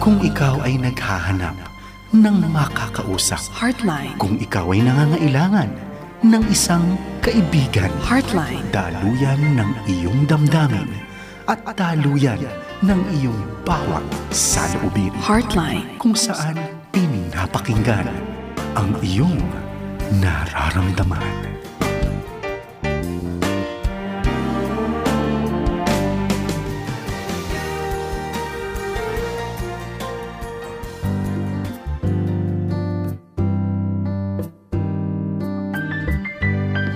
Kung ikaw ay naghahanap ng makakausap, Heartline. Kung ikaw ay nangangailangan ng isang kaibigan, Heartline. daluyan ng iyong damdamin at daluyan ng iyong bawat saloobin. Heartline. Kung saan pinapakinggan ang iyong nararamdaman.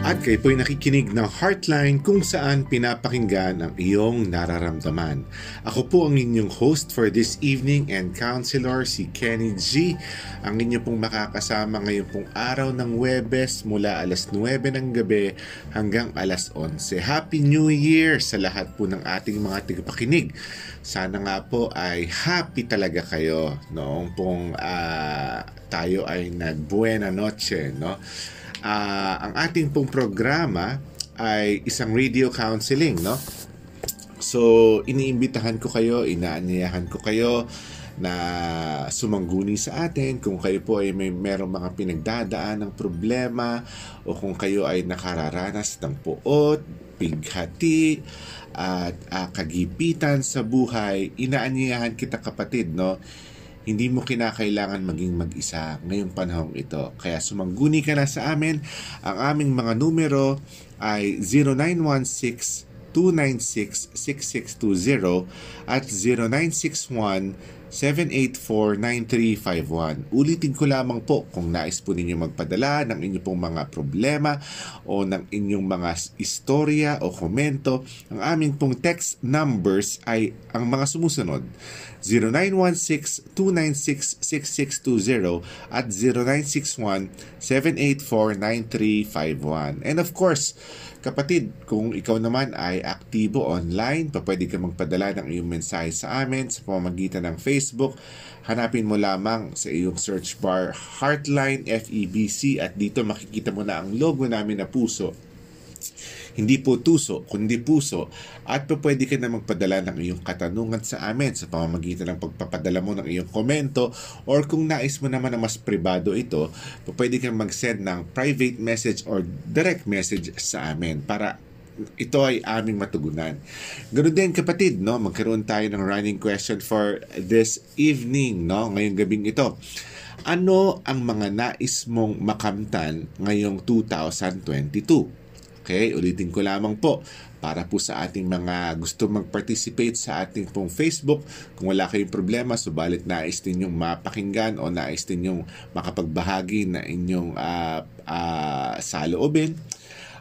At kayo po'y nakikinig ng Heartline kung saan pinapakinggan ang iyong nararamdaman. Ako po ang inyong host for this evening and counselor, si Kenny G. Ang inyo pong makakasama ngayon pong araw ng Huwebes mula alas 9 ng gabi hanggang alas 11. Happy New Year sa lahat po ng ating mga tagapakinig. Sana nga po ay happy talaga kayo noong pong tayo ay nag-Buena Noche, no? Ang ating pong programa ay isang radio counseling, no? So, iniimbitahan ko kayo, inaanyayahan ko kayo na sumangguni sa atin kung kayo po ay merong mga pinagdadaan ng problema o kung kayo ay nakararanas ng puot, pighati, at kagipitan sa buhay. Inaanyayahan kita, kapatid, no? Hindi mo kinakailangan maging mag-isa ngayong panahong ito. Kaya sumangguni ka na sa amin. Ang aming mga numero ay 0916-296-6620 at 0961-784-9351. Ulitin ko lamang po kung nais po ninyo magpadala ng inyong pong mga problema o ng inyong mga istorya o komento. Ang aming pong text numbers ay ang mga sumusunod: 0916-296-6620 at 0961-784-9351. And of course, kapatid, kung ikaw naman ay aktibo online, pwede ka magpadala ng iyong mensahe sa amin sa pamamagitan ng Facebook. Hanapin mo lamang sa iyong search bar Heartline FEBC at dito makikita mo na ang logo namin na puso. Hindi po tuso, kundi puso. At pwede ka na magpadala ng iyong katanungan sa amin sa pamamagitan ng pagpapadala mo ng iyong komento, or kung nais mo naman na mas pribado ito, pwede kang mag-send ng private message or direct message sa amin para ito ay aming matugunan. Ganoon din, kapatid, no? Magkaroon tayo ng running question for this evening, no? Ngayong gabing ito. Ano ang mga nais mong makamtan ngayong 2022? Okay, ulitin ko lamang po para po sa ating mga gusto mag-participate sa ating pong Facebook. Kung wala kayong problema, subalit nais ninyong mapakinggan o nais ninyong makapagbahagi na inyong saloobin,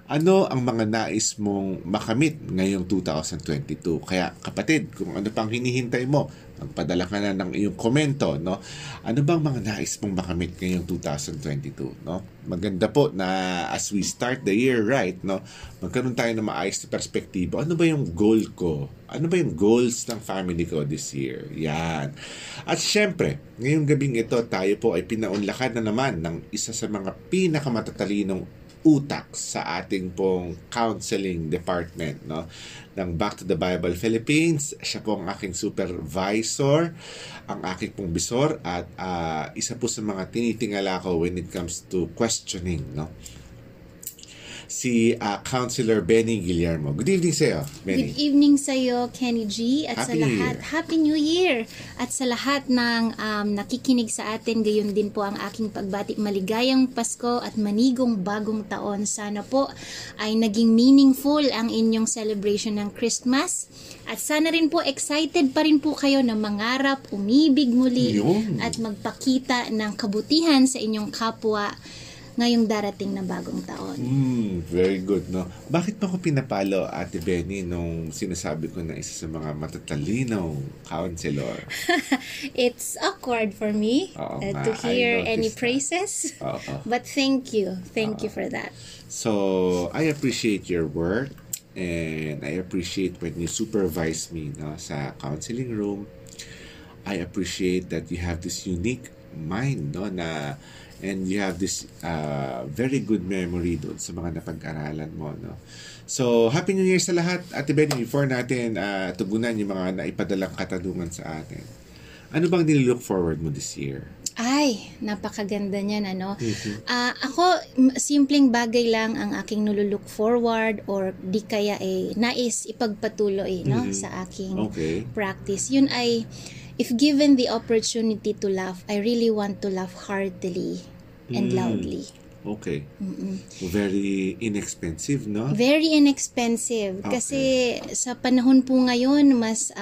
ano ang mga nais mong makamit ngayong 2022? Kaya kapatid, kung ano pang hinihintay mo, magpadala ka na ng iyong komento, no? Ano bang mga nais mong makamit ngayong 2022, no? Maganda po na as we start the year right, no? Magkaroon tayo ng maayos na perspektibo. Ano ba yung goal ko? Ano ba yung goals ng family ko this year? Yan. At syempre, ngayong gabing ito, tayo po ay pinaunlakan na naman ng isa sa mga pinakamatalinong utak sa ating pong counseling department, no, ng Back to the Bible Philippines. Siya po ang aking supervisor, ang aking pong bisor, at isa po sa mga tinitingala ko when it comes to questioning, no, si Counselor Benny Guillermo. Good evening sa iyo, Benny. Good evening sa iyo, Kenny G. At Happy sa New lahat, Year. Happy New Year! At sa lahat ng nakikinig sa atin, gayon din po ang aking pagbati. Maligayang Pasko at manigong bagong taon. Sana po ay naging meaningful ang inyong celebration ng Christmas. At sana rin po excited pa rin po kayo na mangarap, umibig muli, Yun. at magpakita ng kabutihan sa inyong kapwa ngayong darating na bagong taon. Very good, no? Bakit pa ko pinapalo, Ate Benny, nung sinasabi ko na isa sa mga matatalinong counselor? It's awkward for me to hear any praises. But thank you. Thank you for that. So, I appreciate your work and I appreciate when you supervise me, no, sa counseling room. I appreciate that you have this unique mind, no, na and you have this very good memory doon sa mga napag-aralan mo, no? So, Happy New Year sa lahat. Ate Benny, before natin tugunan yung mga naipadalang katanungan sa atin, Ano bang nilook forward mo this year? Ay, napakaganda niyan, ano? Ako, simpleng bagay lang ang aking nululook forward or di kaya nais ipagpatuloy, no? Sa aking practice. Yun ay, if given the opportunity to laugh, I really want to laugh heartily and loudly. Okay. Very inexpensive, no? Very inexpensive. Kasi sa panahon po ngayon, mas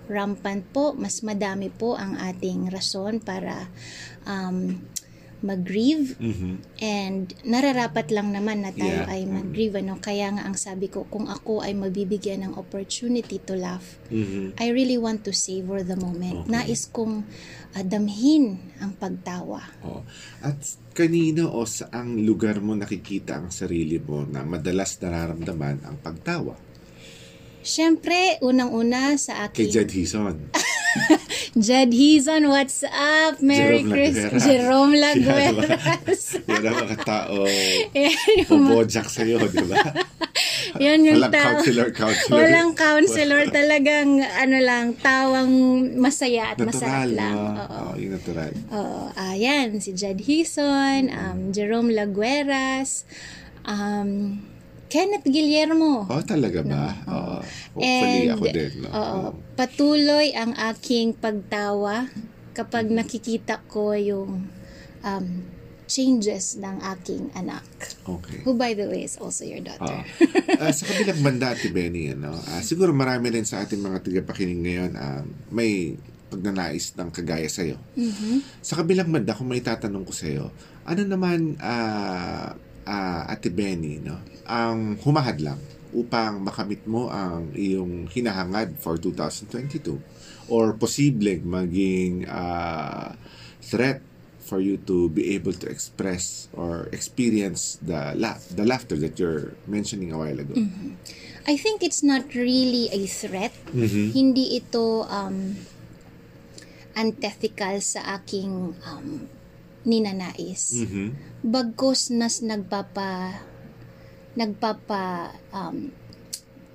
rampant po, mas madami po ang ating rason para mag-grieve. And nararapat lang naman na tayo ay mag-grieve. Ano? Kaya nga ang sabi ko, kung ako ay mabibigyan ng opportunity to laugh, I really want to savor the moment. Nais kong damhin ang pagtawa. At kanino o saang lugar mo nakikita ang sarili mo na madalas nararamdaman ang pagtawa? Siyempre, unang-una sa akin. Kay Jed Hison. Jed Hison, what's up? Merry Christmas. Jerome Lagueras. Yan ang mga tao bubojak sa'yo, di ba? Yan yung walang counselor. Walang counselor. Talagang, tawang masaya at natural, masarap lang. Yung natural. Ayan, si Jed Hison, Jerome Lagueras, Kenneth Guillermo. Talaga ba? Hopefully ako din. No? Patuloy ang aking pagtawa kapag nakikita ko yung changes ng aking anak. Okay. Who, by the way, is also your daughter. Sa kabilang banda, Ate Benny, siguro marami rin sa ating mga tagapakinig ngayon may pagnanais ng kagaya sa'yo. Sa kabilang banda, kung may tatanong ko sa'yo, ano naman, Ate Benny, ang humahadlang upang makamit mo ang iyong hinahangad for 2022 or posibleng maging threat for you to be able to express or experience the laughter that you're mentioning a while ago? I think it's not really a threat. Hindi ito antithetical sa aking ninanais. Bagkus nas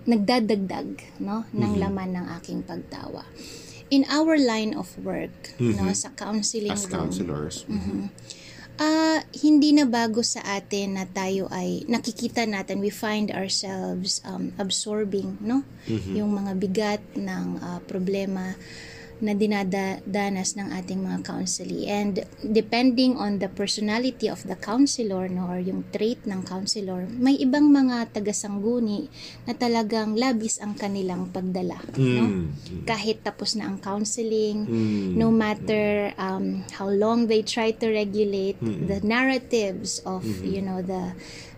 nagdadagdag ng laman ng aking pagtawa. In our line of work, sa counseling as room, counselors, hindi na bago sa atin na tayo ay nakikita natin, we find ourselves absorbing yung mga bigat ng problema na dinadanas ng ating mga counselee. And depending on the personality of the counselor or yung trait ng counselor, may ibang mga tagasangguni na talagang labis ang kanilang pagdala. Kahit tapos na ang counseling, no matter how long they try to regulate the narratives of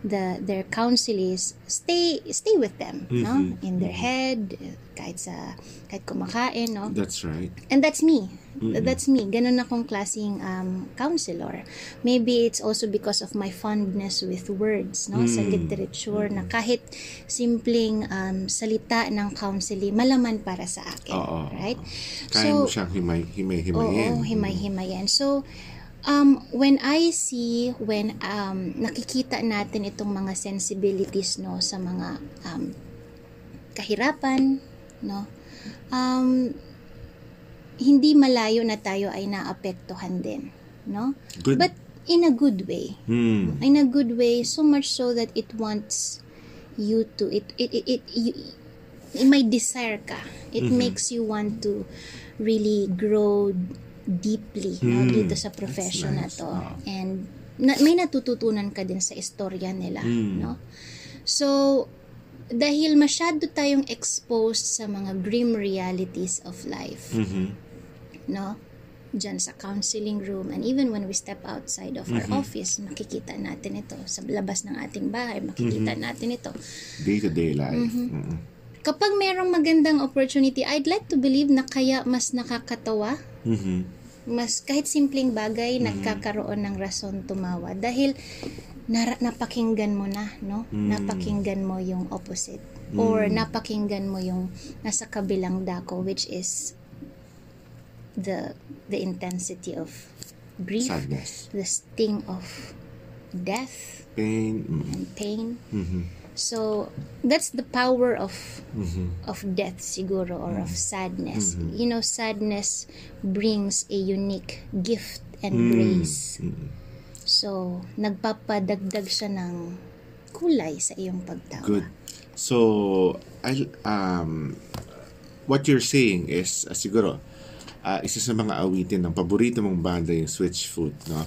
their counselees, stay with them in their head, kahit kumakain, That's right. And that's me. That's me. Ganun akong klaseng counselor. Maybe it's also because of my fondness with words, sa literature, na kahit simpleng salita ng counseling, malaman para sa akin. Right? Kaya mo siyang himay-himayin. Himay-himayin. So, when nakikita natin itong mga sensibilities sa mga kahirapan, hindi malayo na tayo ay naapektuhan din, Good. But in a good way. In a good way, so much so that it wants you to may desire ka. It makes you want to really grow deeply dito sa profession na to. And may natututunan ka din sa istorya nila, So, dahil masyado tayong exposed sa mga grim realities of life, dyan sa counseling room, and even when we step outside of our office, makikita natin ito. Sa labas ng ating bahay, makikita natin ito. Day-to-day life. Kapag merong magandang opportunity, I'd like to believe na kaya mas nakakatawa, mas kahit simpleng bagay, nagkakaroon ng rason tumawa. Dahil napakinggan mo na, napakinggan mo yung opposite. Or napakinggan mo yung nasa kabilang dako, which is the intensity of grief, sadness, the sting of death, pain, and pain. So that's the power of death siguro, or of sadness. You know, sadness brings a unique gift and grace. So nagpapadagdag siya ng kulay sa iyong pagtawa. Good. So what you're saying is siguro isa sa mga awitin ng paborito mong banda, yung Switchfoot, no?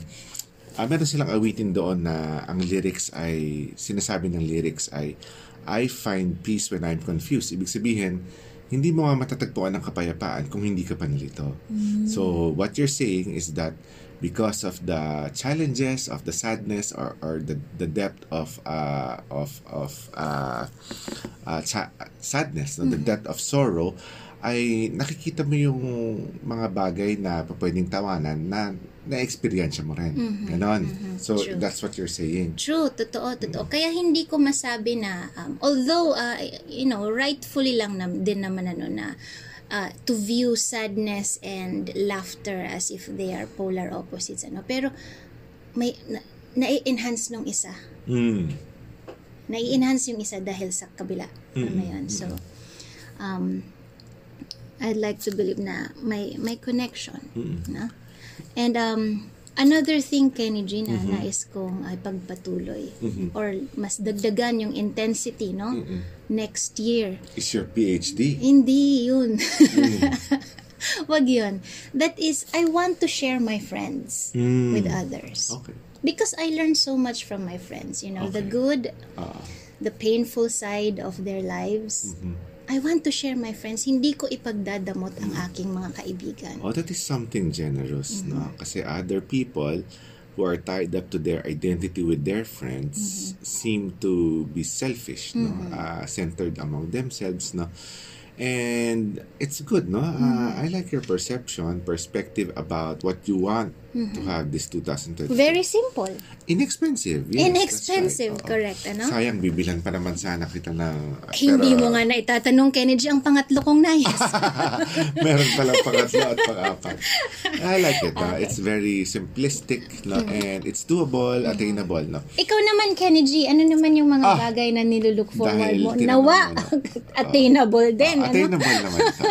Meron silang awitin doon na ang lyrics ay, sinasabi ng lyrics ay, I find peace when I'm confused. Ibig sabihin, hindi mo nga matatagpuan ng kapayapaan kung hindi ka panilito. So, what you're saying is that because of the challenges, of the sadness, or the depth of sadness, no? The depth of sorrow, ay nakikita mo yung mga bagay na pwedeng tawanan na na-experience mo rin. Ganon. So, True. that's what you're saying. True, totoo. Kaya hindi ko masabi na, although, rightfully lang din naman na to view sadness and laughter as if they are polar opposites. Pero, may na-enhance nung isa. Na-enhance yung isa dahil sa kabila. Yun? So, I'd like to believe na may connection. Na? And another thing, Kenny G, na nais kong pagpatuloy or mas dagdagan yung intensity, no? Next year. Is your PhD? Hindi yun. Wag yun. That is, I want to share my friends with others. Okay. Because I learned so much from my friends, the good, the painful side of their lives. I want to share my friends. Hindi ko ipagdadamot ang aking mga kaibigan. Oh, that is something generous, no? Kasi other people who are tied up to their identity with their friends seem to be selfish, no? Centered among themselves, no? And it's good, no? I like your perspective about what you want to have this 2022. Very simple. Inexpensive. Yes, Inexpensive, that's right. correct, ano? Sayang, bibilan pa naman sana kita ng... Hindi mo nga na itatanong, Kennedy, ang pangatlo kong nais. Meron palang pangatlo at pang-apat. I like it, no? It's very simplistic, no? And it's doable, attainable, no? Ikaw naman, Kennedy, ano naman yung mga bagay na nilulook forward dahil mo? tinanong Nawa, mo na. attainable din, ano? Attainable naman ito.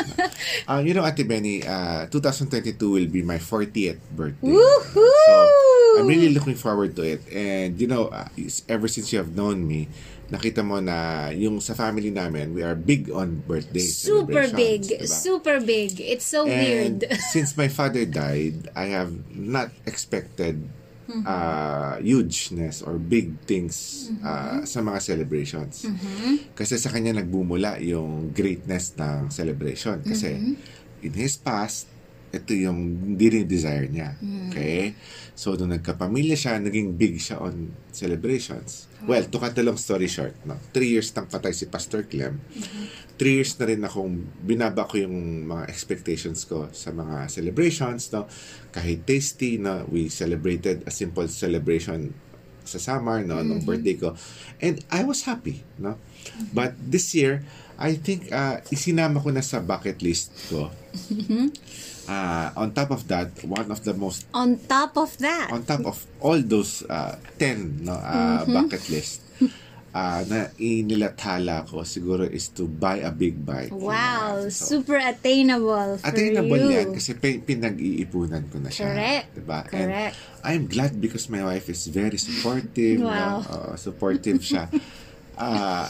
Ate Benny, 2022 will be my 40th birthday. Woohoo! So, I'm really looking forward to it. And, ever since you have known me, nakita mo na yung sa family namin, we are big on birthday Super big. celebrations, diba? Super big. It's so weird. And since my father died, I have not expected hugeness or big things sa mga celebrations. Kasi sa kanya nagbumula yung greatness ng celebration. Kasi in his past, ito yung desire niya. Okay? So, nung nagkapamilya siya, naging big siya on celebrations. Well, to cut the long story short, no? 3 years nang patay si Pastor Clem. 3 years na rin akong binaba ko yung mga expectations ko sa mga celebrations, no? Kahit tasty, no? We celebrated a simple celebration sa Samar, no? Nung birthday ko. And I was happy, no? But this year, I think isinama ko na sa bucket list ko. On top of that, one of the most... On top of all those 10 bucket list na inilathala ko siguro is to buy a big bike. Wow, so, super attainable for attainable you. yan kasi pinag-iipunan ko na siya. Correct. Diba? Correct. And I'm glad because my wife is very supportive. Wow. Supportive siya.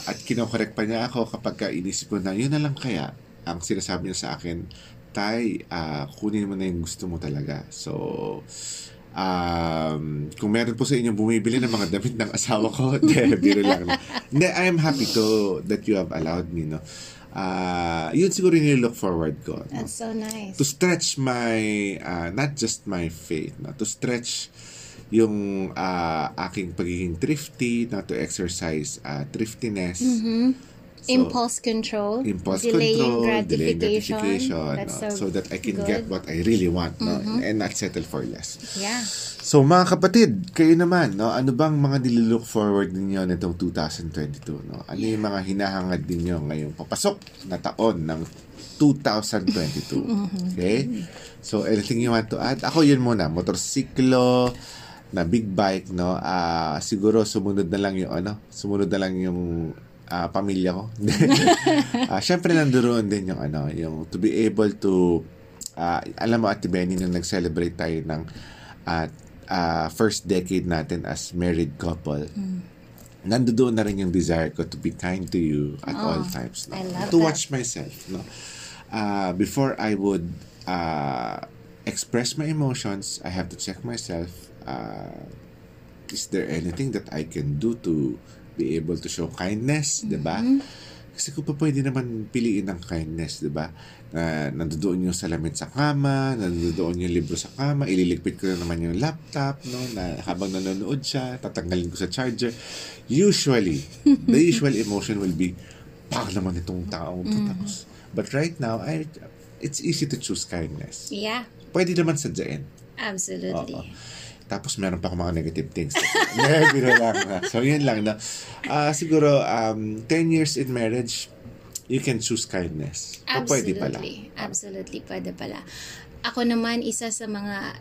At kinokorek pa niya ako kapag inisip ko na yun na lang kaya ang sinasabi niya sa akin, Tay, kunin mo na yung gusto mo talaga. So, kung meron po sa inyo bumibili ng mga damit ng asawa ko, biro lang. I am happy that you have allowed me, no? Yun siguro yung look forward ko. That's so nice. To stretch my, not just my faith, no? To stretch yung aking pagiging thrifty, to exercise thriftiness. So, impulse control, delaying gratification, so that I can get what I really want, no? And not settle for less. Yeah. So mga kapatid, kayo naman, no? Ano bang mga nililook forward ninyo nitong 2022, no? Ano yung mga hinahangad ninyo ngayong papasok na taon ng 2022? Okay? So anything you want to add? Ako yun muna, motorsiklo, na big bike, no, siguro sumunod na lang yung pamilya ko. Syempre nandoon din yung yung to be able to alam mo, Ate Benny, nung nag-celebrate tayo ng first decade natin as married couple, nandoon na rin yung desire ko to be kind to you at all times, no? I love To that. watch myself, no? Before I would express my emotions, I have to check myself. Is there anything that I can do to be able to show kindness, diba? Kasi kung pa pwede naman piliin ng kindness, diba? Nandoon yung salamin sa kama, nandoon yung libro sa kama, ililigpit ko na naman yung laptop, no? Na habang nanonood siya, tatanggalin ko sa charger. Usually, the usual emotion will be, pak naman itong taong to. Tapos, but right now, it's easy to choose kindness. Yeah, Pwede naman sadyain. absolutely. Oo. Tapos meron pa akong mga negative things. Biro lang. So, yun lang. No? Siguro, 10 years in marriage, you can choose kindness. O pwede pala. Absolutely, pwede pala. Ako naman, isa sa mga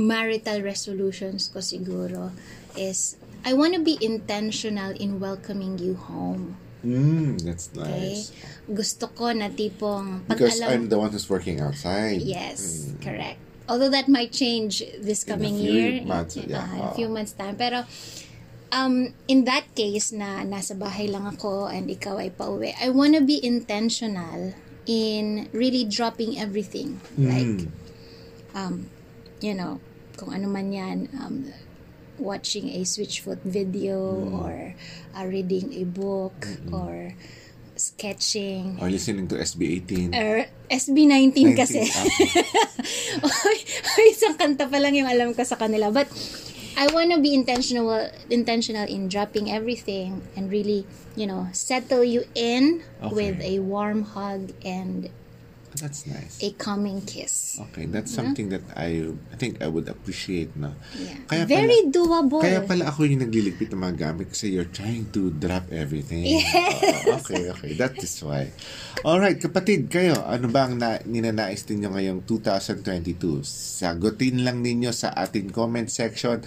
marital resolutions ko siguro is I want to be intentional in welcoming you home. That's nice. Gusto ko na tipong pag Because alam, I'm the one who's working outside. yes, correct. Although that might change this coming year, in a few months time. Pero in that case na nasa bahay lang ako and ikaw ay pauwi, I wanna be intentional in really dropping everything. Like, kung ano man yan, watching a Switchfoot video or reading a book or sketching. Or listening to SB18. Or SB19 kasi. Isang kanta pa lang yung alam ko sa kanila. But I want to be intentional in dropping everything and really, settle you in with a warm hug and That's nice. a calming kiss. Okay, that's something that I think I would appreciate, no? Yeah. Very doable. Kaya pala ako yung nagliligpit ng mga gamit kasi you're trying to drop everything. Yes. Okay. That is why. Alright, kapatid, kayo, ano ba ang ninanais ninyo ngayong 2022? Sagutin lang ninyo sa ating comment section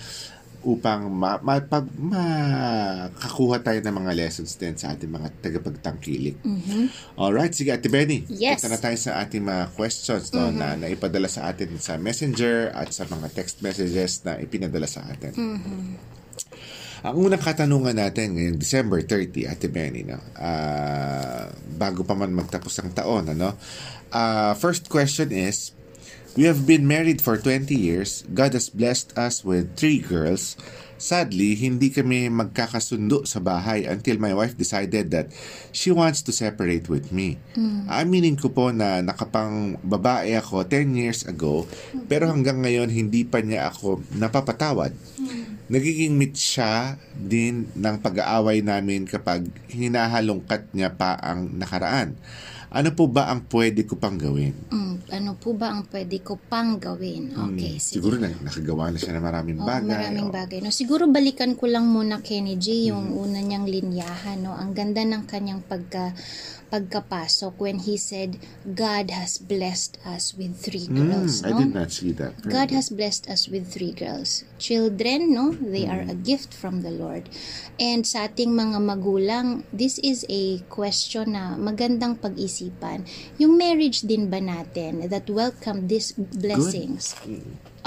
upang makakuha tayo ng mga lessons din sa ating mga tagapagtangkilik. Alright, sige Ate Benny. Yes. Punta na tayo sa ating mga questions na naipadala sa atin sa Messenger at sa mga text messages na ipinadala sa atin. Ang unang katanungan natin ngayong December 30, Ate Benny, no? Bago pa man magtapos ang taon, first question is, we have been married for 20 years. God has blessed us with 3 girls. Sadly, hindi kami magkakasundo sa bahay until my wife decided that she wants to separate with me. Aminin ko po na nakapang babae ako 10 years ago, pero hanggang ngayon hindi pa niya ako napapatawad. Nagiging mitsa din ng pag-aaway namin kapag hinahalongkat niya pa ang nakaraan. Ano po ba ang pwede ko pang gawin? Ano po ba ang pwede ko pang gawin? Okay, sige. Siguro nakagawa na siya ng maraming bagay. Maraming bagay. No? Siguro balikan ko lang muna, Kenny G, yung una niyang linyahan. No? Ang ganda ng kanyang pagkapasok when he said, God has blessed us with 3 girls. I did not see that. God has blessed us with 3 girls. Children, no? They are a gift from the Lord. And sa ating mga magulang, this is a question na magandang pag-isipan. Yung marriage din ba natin that welcome these blessings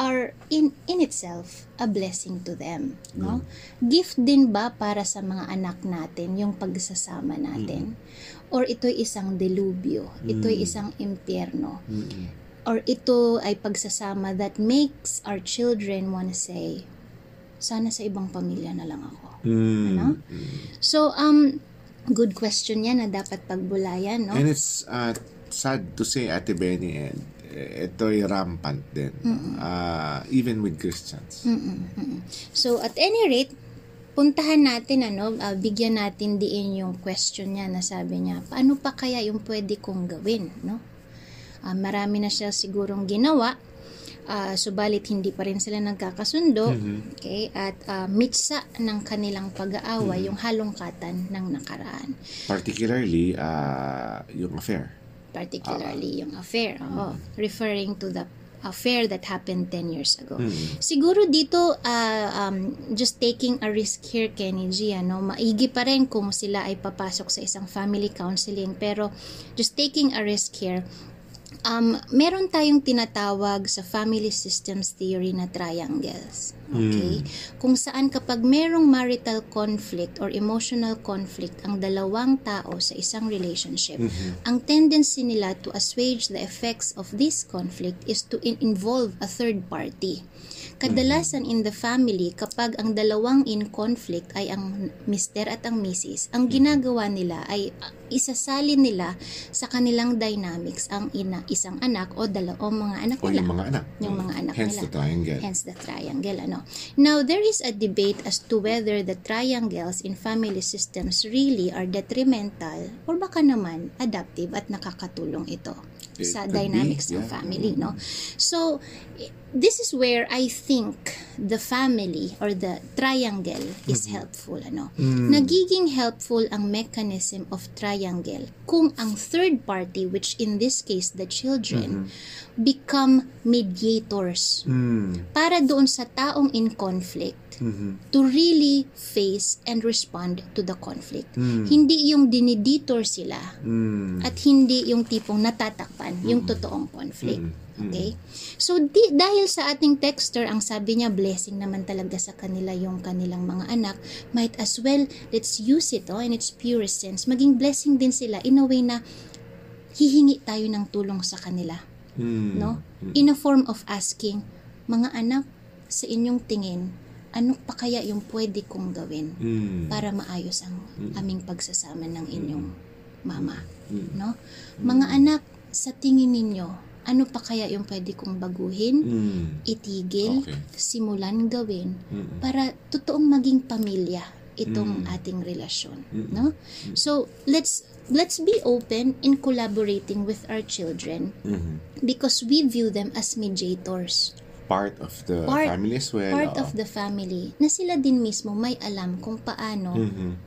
are in itself a blessing to them, no? Gift din ba para sa mga anak natin yung pagsasama natin? Or ito'y isang delubyo, ito'y isang impyerno, or ito ay pagsasama that makes our children wanna say, sana sa ibang pamilya na lang ako. Ano? So, good question yan na dapat pagbulayan, no? And it's sad to say, Ate Benny, ito'y rampant din. Even with Christians. So, at any rate, puntahan natin, bigyan natin diin yung question niya na sabi niya, paano pa kaya yung pwede kong gawin, no? Marami na siya sigurong ginawa, subalit hindi pa rin sila nagkakasundo, okay? At mitsa ng kanilang pag-aaway yung halongkatan ng nakaraan. Particularly, yung affair. Yung affair, referring to the affair that happened 10 years ago. Siguro dito, just taking a risk here, Kenny G, maigi pa rin kung sila ay papasok sa isang family counseling, pero just taking a risk here, meron tayong tinatawag sa family systems theory na triangles. Okay? Kung saan kapag merong marital conflict or emotional conflict ang dalawang tao sa isang relationship, ang tendency nila to assuage the effects of this conflict is to involve a third party. Kadalasan in the family, kapag ang dalawang in conflict ay ang mister at ang misis, ang ginagawa nila ay isasalin nila sa kanilang dynamics ang isang anak o mga anak O nila. yung mga anak. Yung mga anak Hence nila. the triangle. Hence the triangle. Now, there is a debate as to whether the triangles in family systems really are detrimental or baka naman adaptive at nakakatulong ito sa It could dynamics be, ng yeah. family. So, this is where I think the family or the triangle is helpful. Nagiging helpful ang mechanism of triangle kung ang third party, which in this case the children, become mediators para doon sa taong in conflict to really face and respond to the conflict. Hindi yung diniditor sila at hindi yung tipong natatakpan yung totoong conflict. Okay? So, dahil sa ating texter, ang sabi niya, blessing naman talaga sa kanila yung kanilang mga anak, might as well, let's use it in its purest sense. Maging blessing din sila in a way na hihingi tayo ng tulong sa kanila. No? In a form of asking, mga anak, sa inyong tingin, ano pa kaya yung pwede kong gawin para maayos ang aming pagsasama ng inyong mama? No? Mga anak, sa tingin ninyo, ano pa kaya yung pwede kong baguhin, itigil, simulan gawin, para totoong maging pamilya itong ating relasyon. No? So, let's be open in collaborating with our children because we view them as mediators. Part of the family as well. Part of the family na sila din mismo may alam kung paano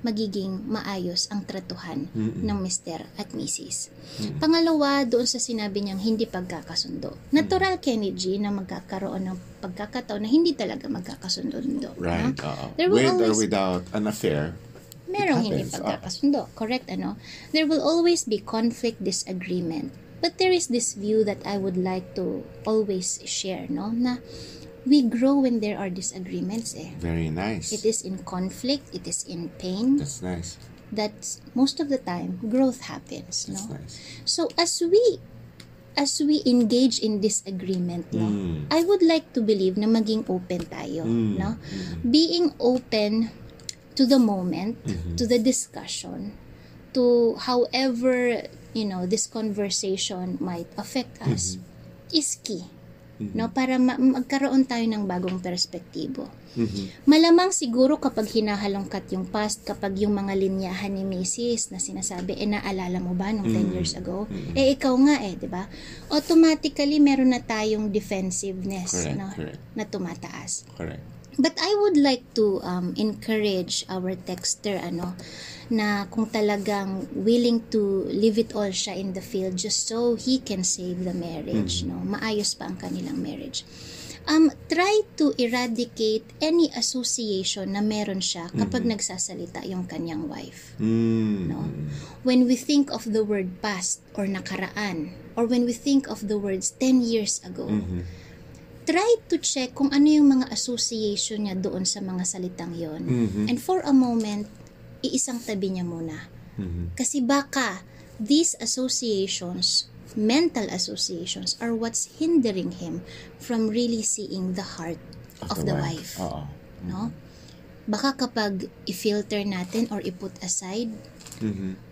magiging maayos ang tratuhan ng mister at misis. Pangalawa, doon sa sinabi niyang hindi pagkakasundo. Natural, Kenny G, na magkakaroon ng pagkakataon na hindi talaga magkakasundo. Right. There will With or always without an affair, merong hindi happens. pagkakasundo. Correct, There will always be conflict, disagreement. But there is this view that I would like to always share, na we grow when there are disagreements. very nice. It is in conflict, it is in pain. That's nice. That's most of the time growth happens. That's nice. So as we engage in disagreement, I would like to believe na maging open tayo, being open to the moment, to the discussion, to however this conversation might affect us is key. Para magkaroon tayo ng bagong perspektibo. Malamang siguro kapag hinahalongkat yung past, kapag yung mga linyahan ni Mrs. na sinasabi, naalala mo ba nung 10 years ago? Ikaw nga diba? Automatically, meron na tayong defensiveness Correct. na tumataas. Correct. But I would like to encourage our texter na kung talagang willing to leave it all siya in the field just so he can save the marriage, maayos pa ang kanilang marriage. Try to eradicate any association na meron siya kapag nagsasalita yung kanyang wife. When we think of the word past or nakaraan, or when we think of the words 10 years ago, try to check kung ano yung mga association niya doon sa mga salitang yon. And for a moment, iisang tabi niya muna. Kasi baka these associations, mental associations, are what's hindering him from really seeing the heart of the wife. No? Baka kapag i-filter natin or i-put aside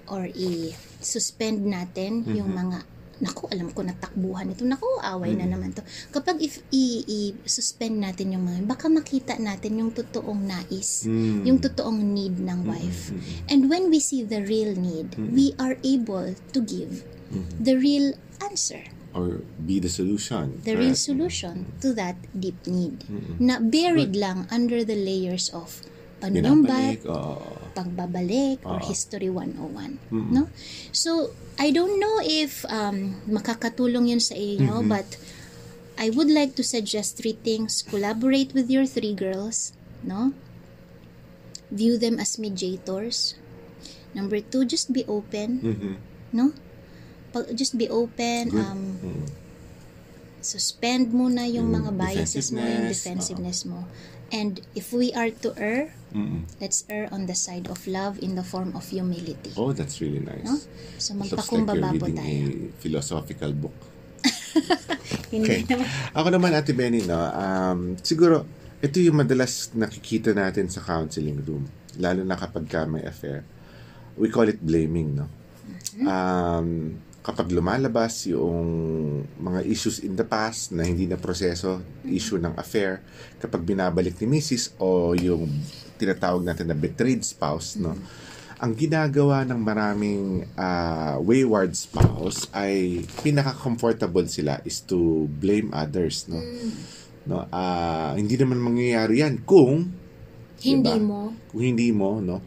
or i-suspend natin yung mga alam ko natakbuhan ito. Away na naman to. Kapag i-suspend natin yung mga, baka makita natin yung totoong nais, yung totoong need ng wife. And when we see the real need, we are able to give the real answer. Or be the solution. The real solution to that deep need. Na buried lang under the layers of panunumbalik, pagbabalik, or History 101. No? So, I don't know if makakatulong yun sa inyo, but I would like to suggest 3 things. Collaborate with your 3 girls, no? View them as mediators. Number 2, just be open, no? Just be open. Suspend muna yung mga biases mo, yung defensiveness mo. And if we are to err, let's err on the side of love in the form of humility. Oh, that's really nice. No? So Looks like magpakumbaba you're po reading tayo. a philosophical book. Hindi Okay. naman. Ako naman, Ate Benny, no, siguro, ito yung madalas nakikita natin sa counseling room. Lalo na kapag may affair. We call it blaming, no? Kapag lumalabas yung mga issues in the past na hindi na proseso, issue ng affair, kapag binabalik ni Mrs. o yung tinatawag natin na betrayed spouse, no? Ang ginagawa ng maraming wayward spouse ay pinaka-comfortable sila is to blame others, no? No, hindi naman mangyayari yan kung Hindi diba? mo. Kung hindi mo, no?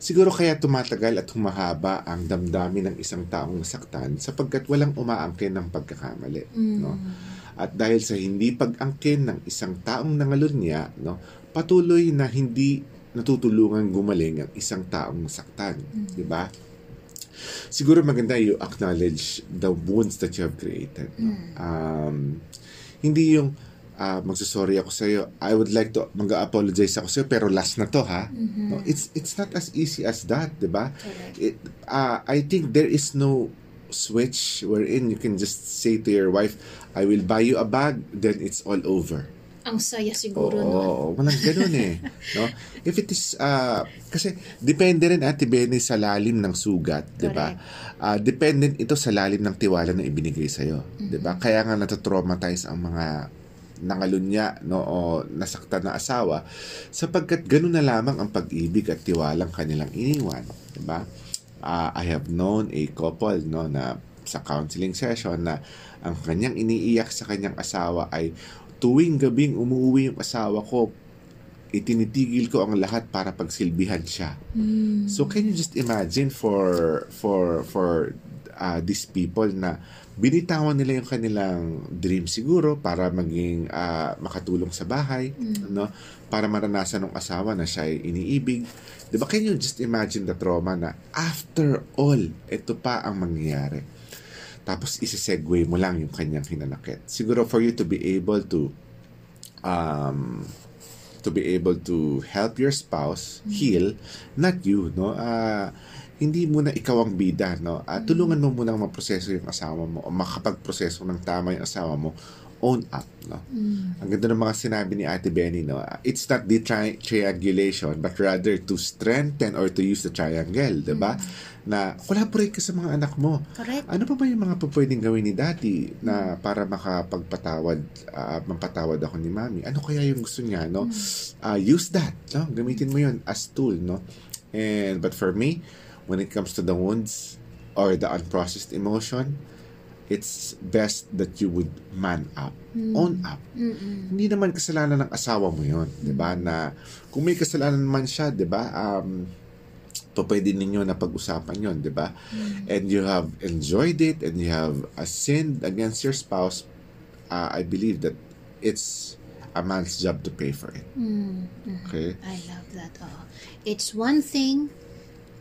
Siguro kaya tumatagal at humahaba ang damdamin ng isang taong nasaktan sapagkat walang umaangkin ng pagkakamali, no? At dahil sa hindi pag-angkin ng isang taong nangalunya, no, patuloy na hindi natutulungan gumaling ang isang taong nasaktan, di ba? Siguro maganda you acknowledge the wounds that you have created, no? Hindi yung magsasorry ako sa iyo. I would like to mag-apologize ako sa iyo pero last na to, ha. No, it's not as easy as that, 'di ba? I think there is no switch wherein you can just say to your wife, I will buy you a bag, then it's all over. Ang saya siguro Walang ganoon eh, no? If it is kasi depende rin, Ate Benny, sa lalim ng sugat, 'di ba? Dependent ito sa lalim ng tiwala na ibinigay sa iyo, 'di ba? Kaya nga natatraumatize ang mga nangalunya, no, o nasaktan na asawa sapagkat gano'n na lamang ang pag-ibig at tiwalang kanilang iniwan, di ba? I have known a couple, no, na sa counseling session na ang kanyang iniiyak sa kanyang asawa ay tuwing gabing umuwi yung asawa ko, itinitigil ko ang lahat para pagsilbihan siya. So can you just imagine for these people na binitawan nila yung kanilang dream siguro para maging makatulong sa bahay, no, para maranasan ng asawa na siya ay iniibig, di ba? Can you just imagine the trauma na after all ito pa ang mangyayari, tapos isi-segue mo lang yung kanyang hinanakit. Siguro for you to be able to help your spouse heal, not you, no, hindi muna ikaw ang bida, no? Tulungan mo munang maproseso yung asawa mo o makapagproseso ng tama yung asawa mo. Own up, no? Ang ganda ng mga sinabi ni Ate Benny, no? It's not the triangulation, but rather to strengthen or to use the triangle, diba? Na collaborate ka sa mga anak mo. Correct. Ano pa ba yung mga pwedeng gawin ni Daddy na para makapagpatawad, mapatawad ako ni Mami? Ano kaya yung gusto niya, no? Use that, no? Gamitin mo yun as tool, no? But for me, when it comes to the wounds or the unprocessed emotion, it's best that you would man up, own up. Hindi naman kasalanan ng asawa mo yun, di ba? Na kung may kasalanan man siya, di ba? Pwede ninyo na pag-usapan yun, di ba? And you have enjoyed it and you have sinned against your spouse, I believe that it's a man's job to pay for it. Okay? I love that. It's one thing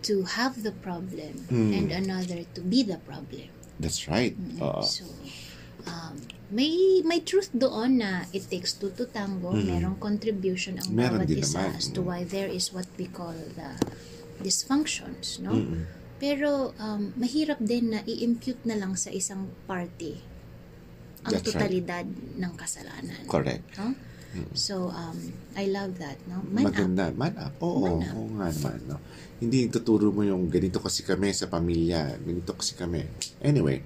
to have the problem and another to be the problem. That's right. So, may truth doon na it takes two to tango. Merong contribution ang Meron bawat din isa naman. as to why there is what we call the dysfunctions, no? Pero mahirap din na i-impute na lang sa isang party ang That's right. totalidad ng kasalanan. Correct. No? So, I love that, no? Man up. Maganda. Man up. Oo, Man up. oo nga naman, no? Hindi tuturo mo yung ganito kasi kami sa pamilya, ganito kasi kami. Anyway,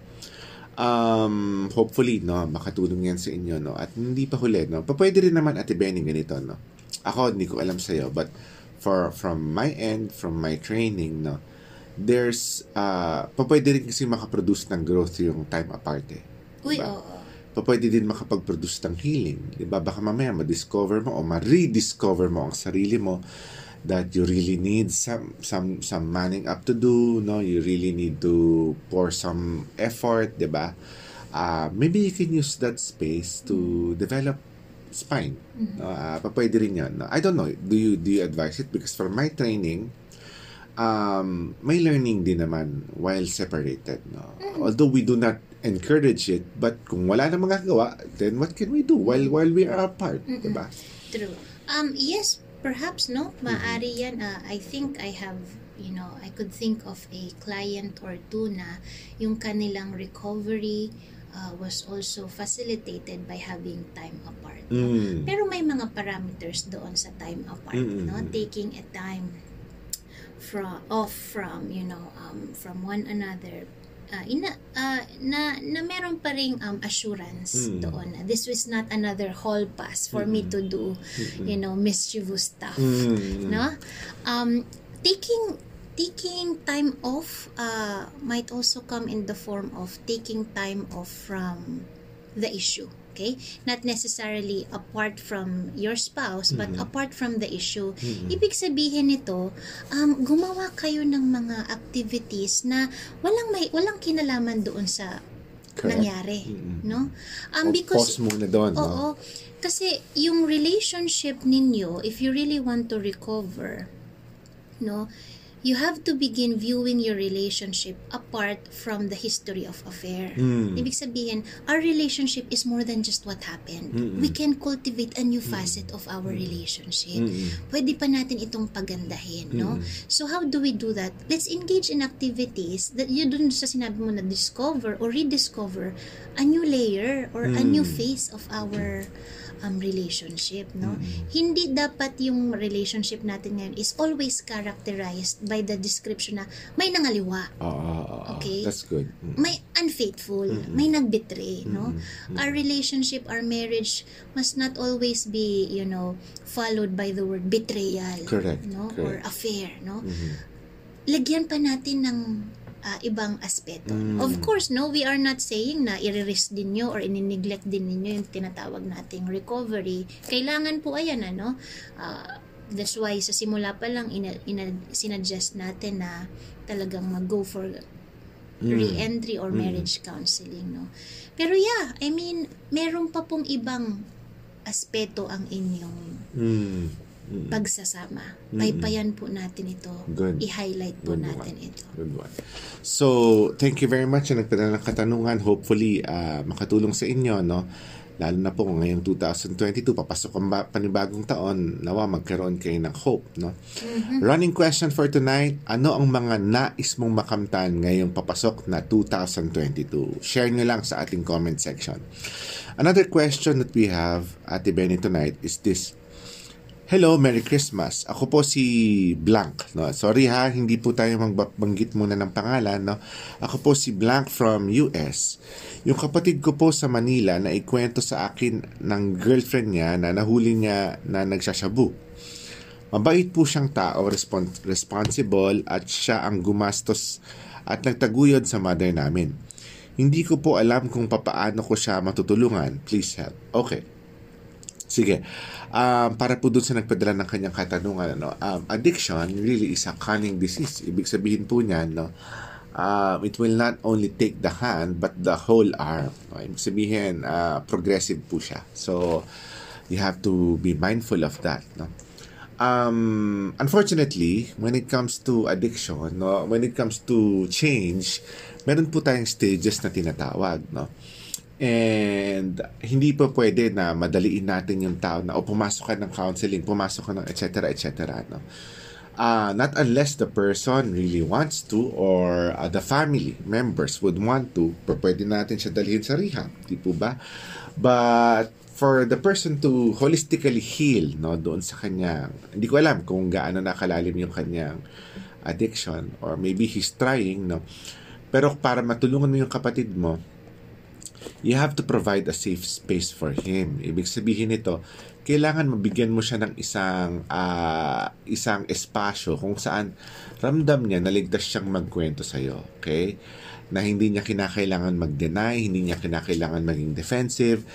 hopefully, no, makatulong yan sa inyo, no? At hindi pa huli, no? Pwede rin naman, Ate Benny, ganito, no? Ako, hindi ko alam sa'yo, but from my end, from my training, no, there's, pwede rin kasi makaproduce ng growth yung time apart, eh. Uy, Diba? oo. Pwede din makapag-produce ng healing. Diba? Baka mamaya ma-discover mo o ma-rediscover mo ang sarili mo that you really need some manning up to do, no? You really need to pour some effort, diba? maybe you can use that space to develop spine. Pwede rin yan. I don't know, do you advise it? Because for my training, may learning din naman while separated. No? Although we do not encourage it, but kung wala na magagawa, then what can we do while we are apart? Diba? True. Yes, perhaps, no? Maari yan. I think I have, I could think of a client or two na yung kanilang recovery was also facilitated by having time apart. No? Pero may mga parameters doon sa time apart, no? Taking a time from one another, na meron pa ring assurance doon. This was not another hall pass for me to do, mischievous stuff, no? Taking time off might also come in the form of taking time off from the issue. Okay? Not necessarily apart from your spouse, but apart from the issue. Ibig sabihin nito, gumawa kayo ng mga activities na walang kinalaman doon sa nangyari, no? Because pause muna doon, no? Kasi yung relationship ninyo, if you really want to recover, no, you have to begin viewing your relationship apart from the history of affair. Ibig sabihin, our relationship is more than just what happened. We can cultivate a new facet of our relationship. Pwede pa natin itong pagandahin, no? So how do we do that? Let's engage in activities that you dun sa sinabi mo na discover or rediscover a new layer or a new face of our relationship, no? Hindi dapat yung relationship natin ngayon is always characterized by the description na may nangaliwa. Okay? That's good. May unfaithful, may nagbetray, no? Our relationship, our marriage must not always be, followed by the word betrayal. Correct. No? Or affair, no? Lagyan pa natin ng ibang aspeto. Of course, no, we are not saying na i-risk din nyo or i-neglect din ninyo yung tinatawag nating recovery. Kailangan po ayan, that's why sa simula pa lang sinuggest natin na talagang mag-go for re-entry or marriage counseling, no. Pero yeah, I mean, meron pa pong ibang aspeto ang inyong pagsasama. Paypayan po natin ito. Good. I-highlight po Good natin one. ito. Good one. So, thank you very much na nagpadala ng katanungan. Hopefully, makatulong sa inyo, no? Lalo na po ngayong 2022, papasok ang panibagong taon, nawa magkaroon kayo ng hope, no? Running question for tonight, ano ang mga nais mong makamtan ngayong papasok na 2022? Share nyo lang sa ating comment section. Another question that we have, Ate Benny, tonight is this. Hello, Merry Christmas. Ako po si Blank. No? Sorry ha, hindi po tayo magbanggit muna ng pangalan. No? Ako po si Blank from US. Yung kapatid ko po sa Manila na ikwento sa akin ng girlfriend niya na nahuli niya na nagsashabu. Mabait po siyang tao, responsible at siya ang gumastos at nagtaguyod sa mother namin. Hindi ko po alam kung papaano ko siya matutulungan. Please help. Okay. Sige. Para po dun sa nagpadala ng kanyang katanungan, addiction really is a cunning disease. Ibig sabihin po niyan, it will not only take the hand but the whole arm. Ibig sabihin, progressive po siya. So, you have to be mindful of that. No? Unfortunately, when it comes to addiction, when it comes to change, meron po tayong stages na tinatawag. No? And hindi pa pwede na madaliin natin yung tao na pumasok ka ng counseling, pumasok ka ng etc. No? Not unless the person really wants to or the family members would want to, pwede natin siya dalhin sa rehab, di po ba? But for the person to holistically heal, no, doon sa kanyang, hindi ko alam kung gaano nakalalim yung kanyang addiction or maybe he's trying, no? Pero para matulungan mo yung kapatid mo, you have to provide a safe space for him. Ibig sabihin nito, kailangan mabigyan mo siya ng isang espasyo kung saan ramdam niya na ligtas siyang magkwento sa iyo, okay? Na hindi niya kinakailangan mag-deny, hindi niya kinakailangan maging defensive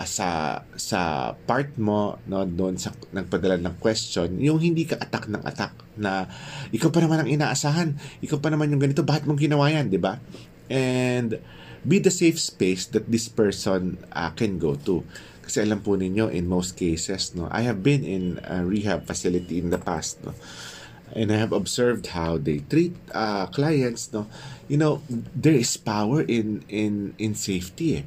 sa part mo, no, doon sa nagpadala ng question, yung hindi ka attack ng attack na ikaw pa naman ang inaasahan, ikaw pa naman yung ganito, bakit mong ginawa yan, di ba? And be the safe space that this person can go to. Kasi alam po ninyo, in most cases, no, I have been in a rehab facility in the past, no, and I have observed how they treat clients, no. You know, there is power in safety.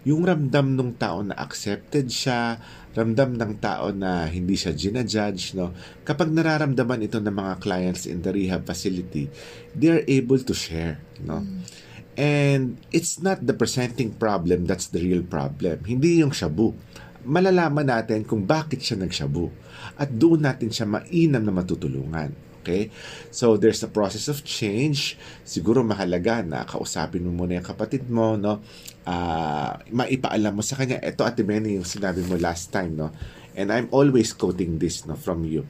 Yung ramdam ng tao na accepted siya, ramdam ng tao na hindi siya ginajudge, no. Kapag nararamdaman ito ng mga clients in the rehab facility, they are able to share, no. And it's not the presenting problem that's the real problem. Hindi yung shabu. Malalaman natin kung bakit siya nagshabu. At doon natin siya mainam na matutulungan. Okay? So, there's a process of change. Siguro mahalaga na kausapin mo muna yung kapatid mo, no? Maipaalam mo sa kanya, eto Ate Benny yung sinabi mo last time, no? And I'm always quoting this, no, from you.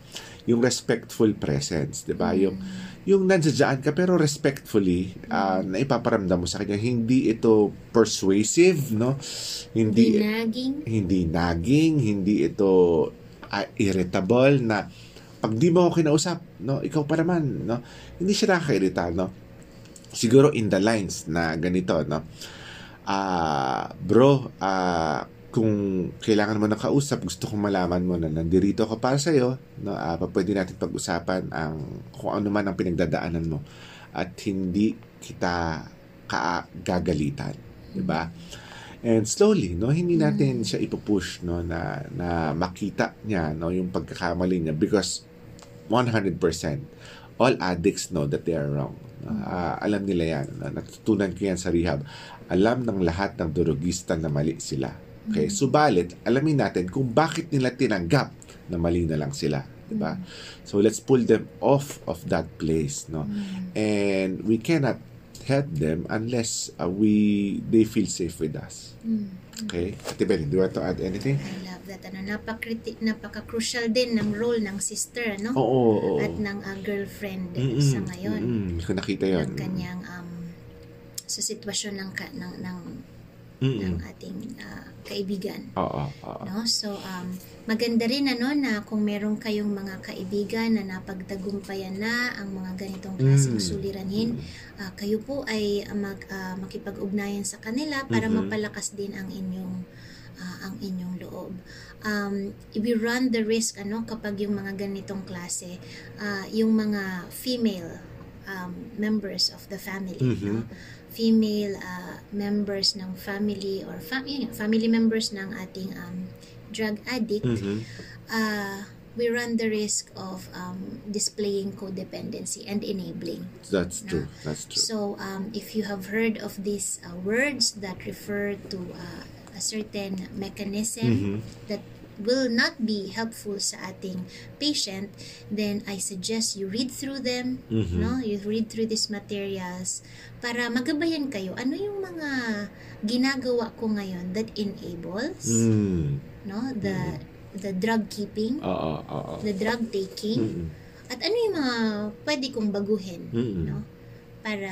Yung respectful presence, di ba? Yung nandiyan ka pero respectfully na ipaparamdam mo sa kanya, hindi ito persuasive, no? Hindi nagging, hindi ito irritable na pag di mo ako kinausap, no, ikaw pa naman, no? Hindi siya nakakairita, no? Siguro in the lines na ganito, no? Bro, kung kailangan mo ng kausap, gusto kong malaman mo na nandirito ako para sa'yo, no? Pwede natin pag-usapan kung ano man ang pinagdadaanan mo at hindi kita gagalitan, di ba? And slowly, no, hindi natin siya ipupush, no, na makita niya, no, yung pagkakamali niya, because 100% all addicts know that they are wrong. Alam nila yan, no? Natutunan ko yan sa rehab. Alam ng lahat ng drugista na mali sila. Okay, subalit alamin natin kung bakit nila tinanggap na mali na lang sila, di ba? So let's pull them off of that place, no? And we cannot help them unless they feel safe with us. Okay? Ate Benny, do you want to add anything? I love that. Napaka-crucial din ng role ng sister, no? Oo. At ng girlfriend sa ngayon. Hindi ko nakita yun. Ng kanyang sa sitwasyon ng ating kaibigan. No? So, maganda rin na kung meron kayong mga kaibigan na napagtagumpayan na ang mga ganitong klaseng suliranin, kayo po ay makipag-ugnayan sa kanila para mapalakas din ang inyong loob. We run the risk kapag yung mga ganitong klase, yung mga female members of the family, no? Female members ng family or family members ng ating drug addict, we run the risk of displaying codependency and enabling. That's true. So if you have heard of these words that refer to a certain mechanism that will not be helpful sa ating patient, then I suggest you read through them, no? You read through these materials para magabayan kayo. Ano yung mga ginagawa ko ngayon that enables, no? The drug keeping, the drug taking, at ano yung mga pwede kong baguhin, no? Para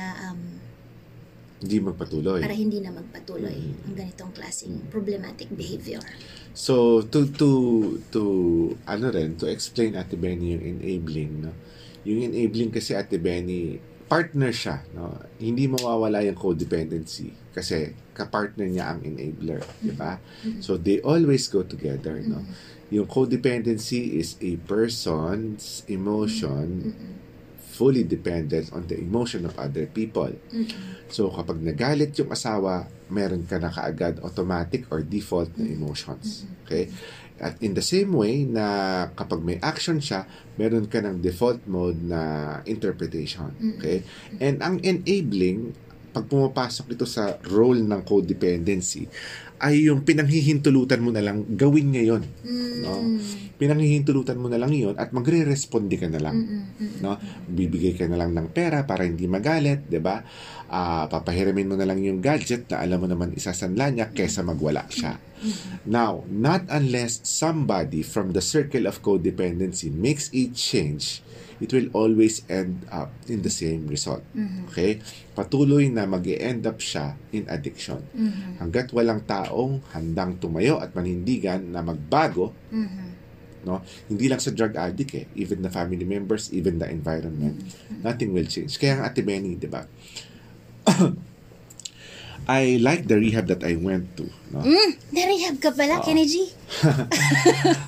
hindi magpatuloy. Para hindi na magpatuloy ang ganitong klaseng problematic behavior. So to explain Ate Benny yung enabling, no? Yung enabling kasi Ate Benny, partner siya, no? Hindi mawawala yung codependency kasi kapartner niya ang enabler, di ba? So they always go together, no? Yung codependency is a person's emotion fully dependent on the emotion of other people. So, kapag nagalit yung asawa, meron ka na kaagad automatic or default na emotions. Okay? At in the same way na kapag may action siya, meron ka ng default mode na interpretation. Okay? And ang enabling, pag pumapasok ito sa role ng codependency, ay yung pinanghihintulutan mo na lang gawin ngayon, no? Pinanghihintulutan mo na lang yon at magre-responde ka na lang, no? Bibigay ka na lang ng pera para hindi magalit, 'di ba? Papahiramin mo na lang yung gadget na alam mo naman isasanla niya kaysa magwala siya. Now, not unless somebody from the circle of codependency makes a change, it will always end up in the same result. Okay? Patuloy na mag-e-end up siya in addiction. Hanggat walang taong handang tumayo at manindigan na magbago, no? Hindi lang sa drug addict even the family members, even the environment, nothing will change. Kaya ang Ate Benny, di ba? I like the rehab that I went to. No? Na-rehab ka pala, Kenny G?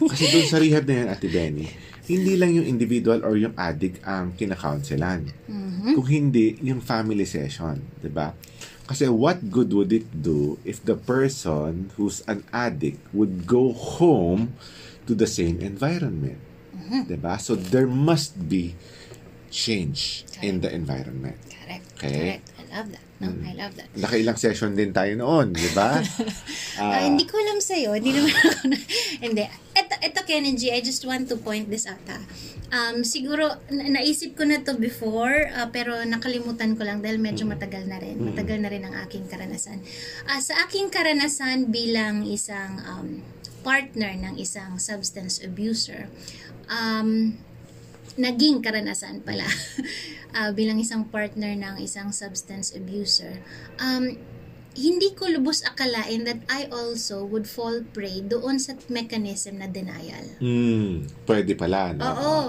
Kasi doon sa rehab na yan, Ate Benny, hindi lang yung individual or yung addict ang kinakaunselan. Kung hindi, yung family session. Diba? Kasi what good would it do if the person who's an addict would go home to the same environment? Diba? So there must be change in the environment. Correct. Okay? Correct. I love that. No, I love that. Nakailang session din tayo noon, di ba? Hindi ko alam sa'yo. Hindi naman ako hindi. Ito, Kenny G, I just want to point this out, ha. Siguro, naisip ko na to before, pero nakalimutan ko lang dahil medyo matagal na rin. Matagal na rin ang aking karanasan. Sa aking karanasan bilang isang partner ng isang substance abuser, naging karanasan pala bilang isang partner ng isang substance abuser, hindi ko lubos akalain that I also would fall prey doon sa mechanism na denial. Pwede pala, no? Oo.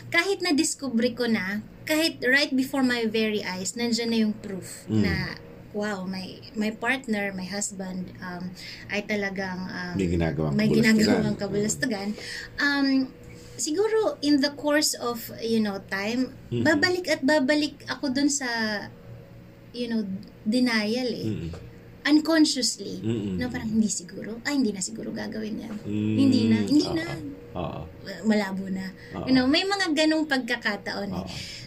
Kahit na-discover ko na, kahit right before my very eyes, nandiyan na yung proof na wow, my partner, my husband, ay talagang may ginagawang kabulastugan. Siguro in the course of time, babalik ako dun sa denial unconsciously. No, parang hindi na siguro gagawin yan. Hindi na. Malabo na. May mga ganong pagkakataon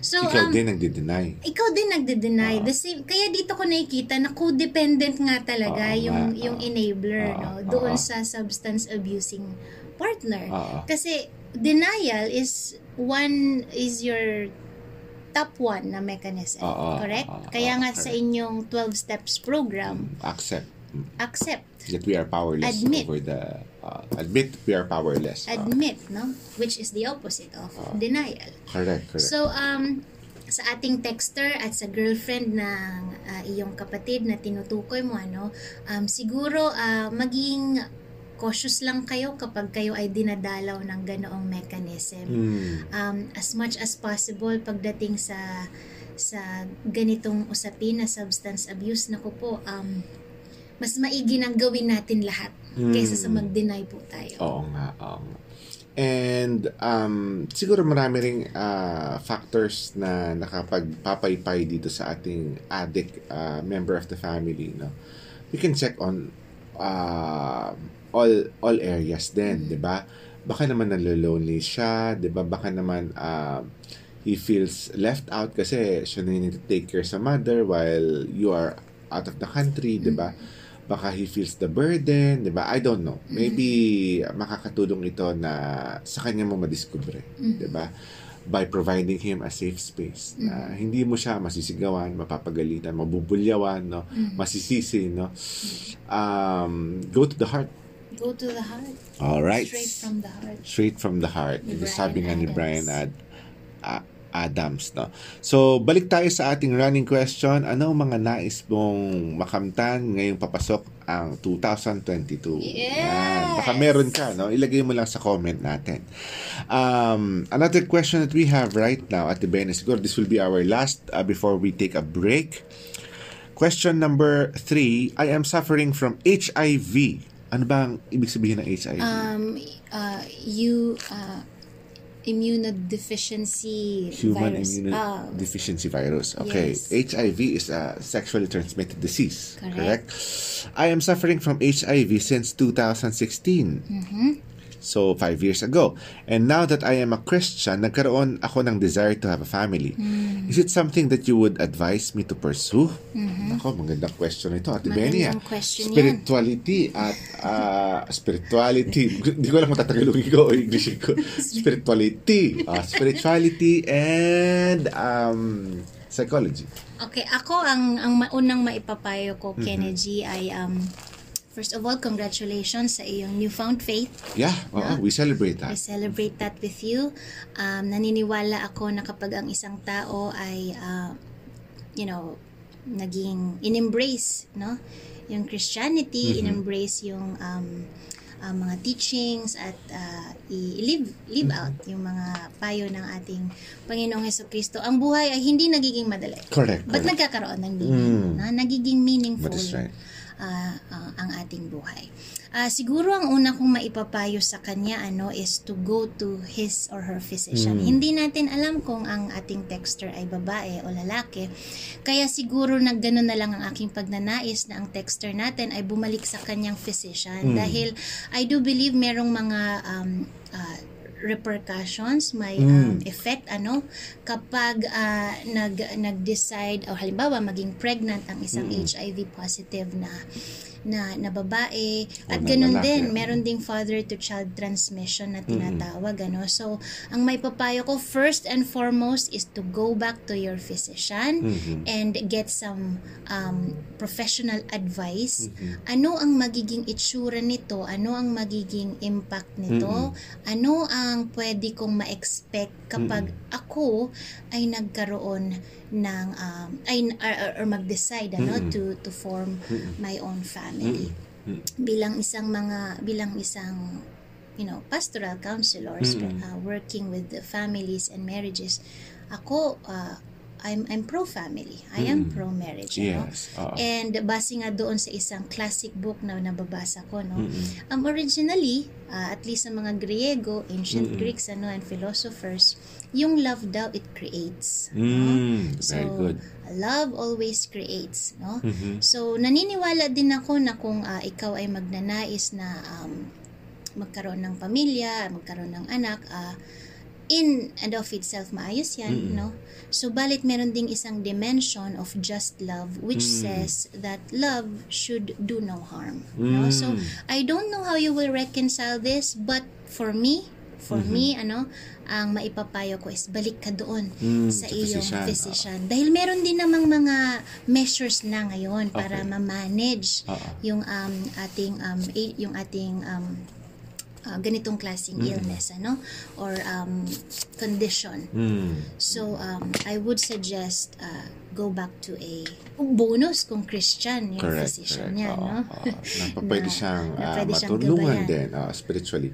So, ikaw din nagde-deny. The same, kaya dito ko nakikita na codependent nga talaga yung enabler doon sa substance abusing partner. Kasi denial is your top one na mechanism. Correct? Kaya nga sa inyong 12 steps program, accept that we are powerless over the admit we are powerless. Admit, no? Which is the opposite of denial. Correct. So, sa ating texter at sa girlfriend ng iyong kapatid na tinutukoy mo, siguro maging cautious lang kayo kapag kayo ay dinadalaw ng ganoong mechanism. As much as possible pagdating sa ganitong usapin na substance abuse, naku po, mas maigi nang gawin natin lahat kaysa sa mag-deny po tayo. Oo nga. And siguro marami ring factors na nakapagpapaypay dito sa ating addict member of the family. No? We can check on all areas din, 'di ba? Baka naman nalolonely siya, 'di ba? Baka naman he feels left out kasi siya na need to take care sa mother while you are out of the country, 'di ba? Baka he feels the burden, 'di ba? I don't know. Maybe makakatulong ito na sa kanya mo madiskubre, 'di ba? By providing him a safe space na hindi mo siya masisigawan, mapapagalitan, mabubulyawan, no? Masisisi, no? Go to the heart. Go to the heart. All right. Straight from the heart. Ito sabi nga ni Brian Adams, no? So, balik tayo sa ating running question. Ano ang mga nais mong makamtan ngayong papasok ang 2022? Yes! Yan. Baka meron ka, no? Ilagay mo lang sa comment natin. Another question that we have right now at the Ben, siguro this will be our last before we take a break. Question number 3, I am suffering from HIV. Ano ba ang ibig sabihin ng HIV? Immunodeficiency Human virus. Immunodeficiency virus. Okay. Yes. HIV is a sexually transmitted disease. Correct? I am suffering from HIV since 2016. So, 5 years ago. And now that I am a Christian, nagkaroon ako ng desire to have a family. Is it something that you would advise me to pursue? Ako, magandang question ito, Ate Benny. Spirituality at spirituality. Hindi ko lang matatagalogin ko o Englishin ko. Spirituality and psychology. Okay, ako ang unang maipapayo ko, Kenny G, ay first of all, congratulations sa iyong newfound faith. Yeah, we celebrate that. We celebrate that with you. Naniniwala ako na kapag ang isang tao ay, naging in-embrace, no? Yung Christianity, in-embrace yung mga teachings at i-live out yung mga payo ng ating Panginoong Hesukristo, ang buhay ay hindi nagiging madali. Correct. Ba't nagkakaroon ng meaning? Nagiging meaningful That is right. ang ating buhay. Siguro ang una kong maipapayo sa kanya is to go to his or her physician. Hindi natin alam kung ang ating texter ay babae o lalaki. Kaya siguro gano'n na lang ang aking pagnanais na ang texter natin ay bumalik sa kanyang physician. Dahil I do believe merong mga repercussions, may effect kapag nag-decide o halimbawa maging pregnant ang isang HIV positive na babae at ganun din meron ding father to child transmission na tinatawag so ang may papayo ko first and foremost is to go back to your physician and get some professional advice. Ano ang magiging itsura nito, ano ang magiging impact nito, ano ang pwede kong ma-expect kapag ako ay nagkaroon ng or mag-decide to form my own family. Bilang isang pastoral counselors working with the families and marriages, ako I'm pro-family. I am pro-marriage. Yes. And base nga doon sa isang classic book na nababasa ko, originally, at least sa mga Griego, ancient Greeks, and philosophers, yung love daw, it creates. Very good. Love always creates. So, naniniwala din ako na kung ikaw ay magnanais na magkaroon ng pamilya, magkaroon ng anak, in and of itself, maayos yan, So, balit meron ding isang dimension of just love which says that love should do no harm. So, I don't know how you will reconcile this, but for me, ang maipapayo ko is balik ka doon sa iyong physician. Dahil meron din namang mga measures na ngayon para ma-manage yung ating ganitong klaseng illness or condition. So I would suggest go back to a bonus kung Christian yung physician niya, Pwede siyang matulungan din spiritually.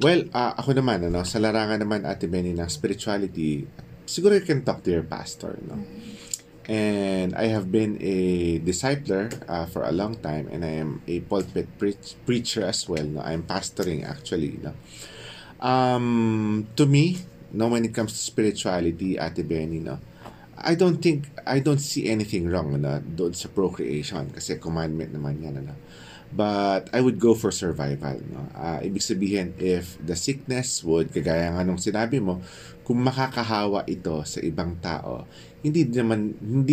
Well, ako naman sa larangan naman Ate Benny ng spirituality, siguro you can talk to your pastor, And I have been a discipler for a long time, and I am a pulpit preacher as well. I'm pastoring actually. To me, when it comes to spirituality, Ate Benny, I don't see anything wrong doon sa procreation kasi commandment naman yan. But I would go for survival. Ibig sabihin, if the sickness would, kagaya nga nung sinabi mo, kung makakahawa ito sa ibang tao, hindi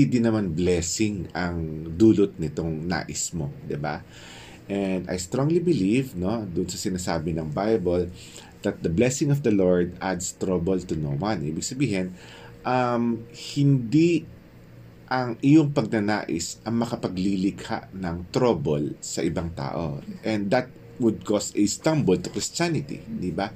din naman blessing ang dulot nitong nais mo, 'di ba? And I strongly believe, doon sa sinasabi ng Bible, that the blessing of the Lord adds trouble to no one. Ibig sabihin, hindi ang iyong pagnanais ang makapaglilikha ng trouble sa ibang tao. And that would cause a stumble to Christianity, di ba?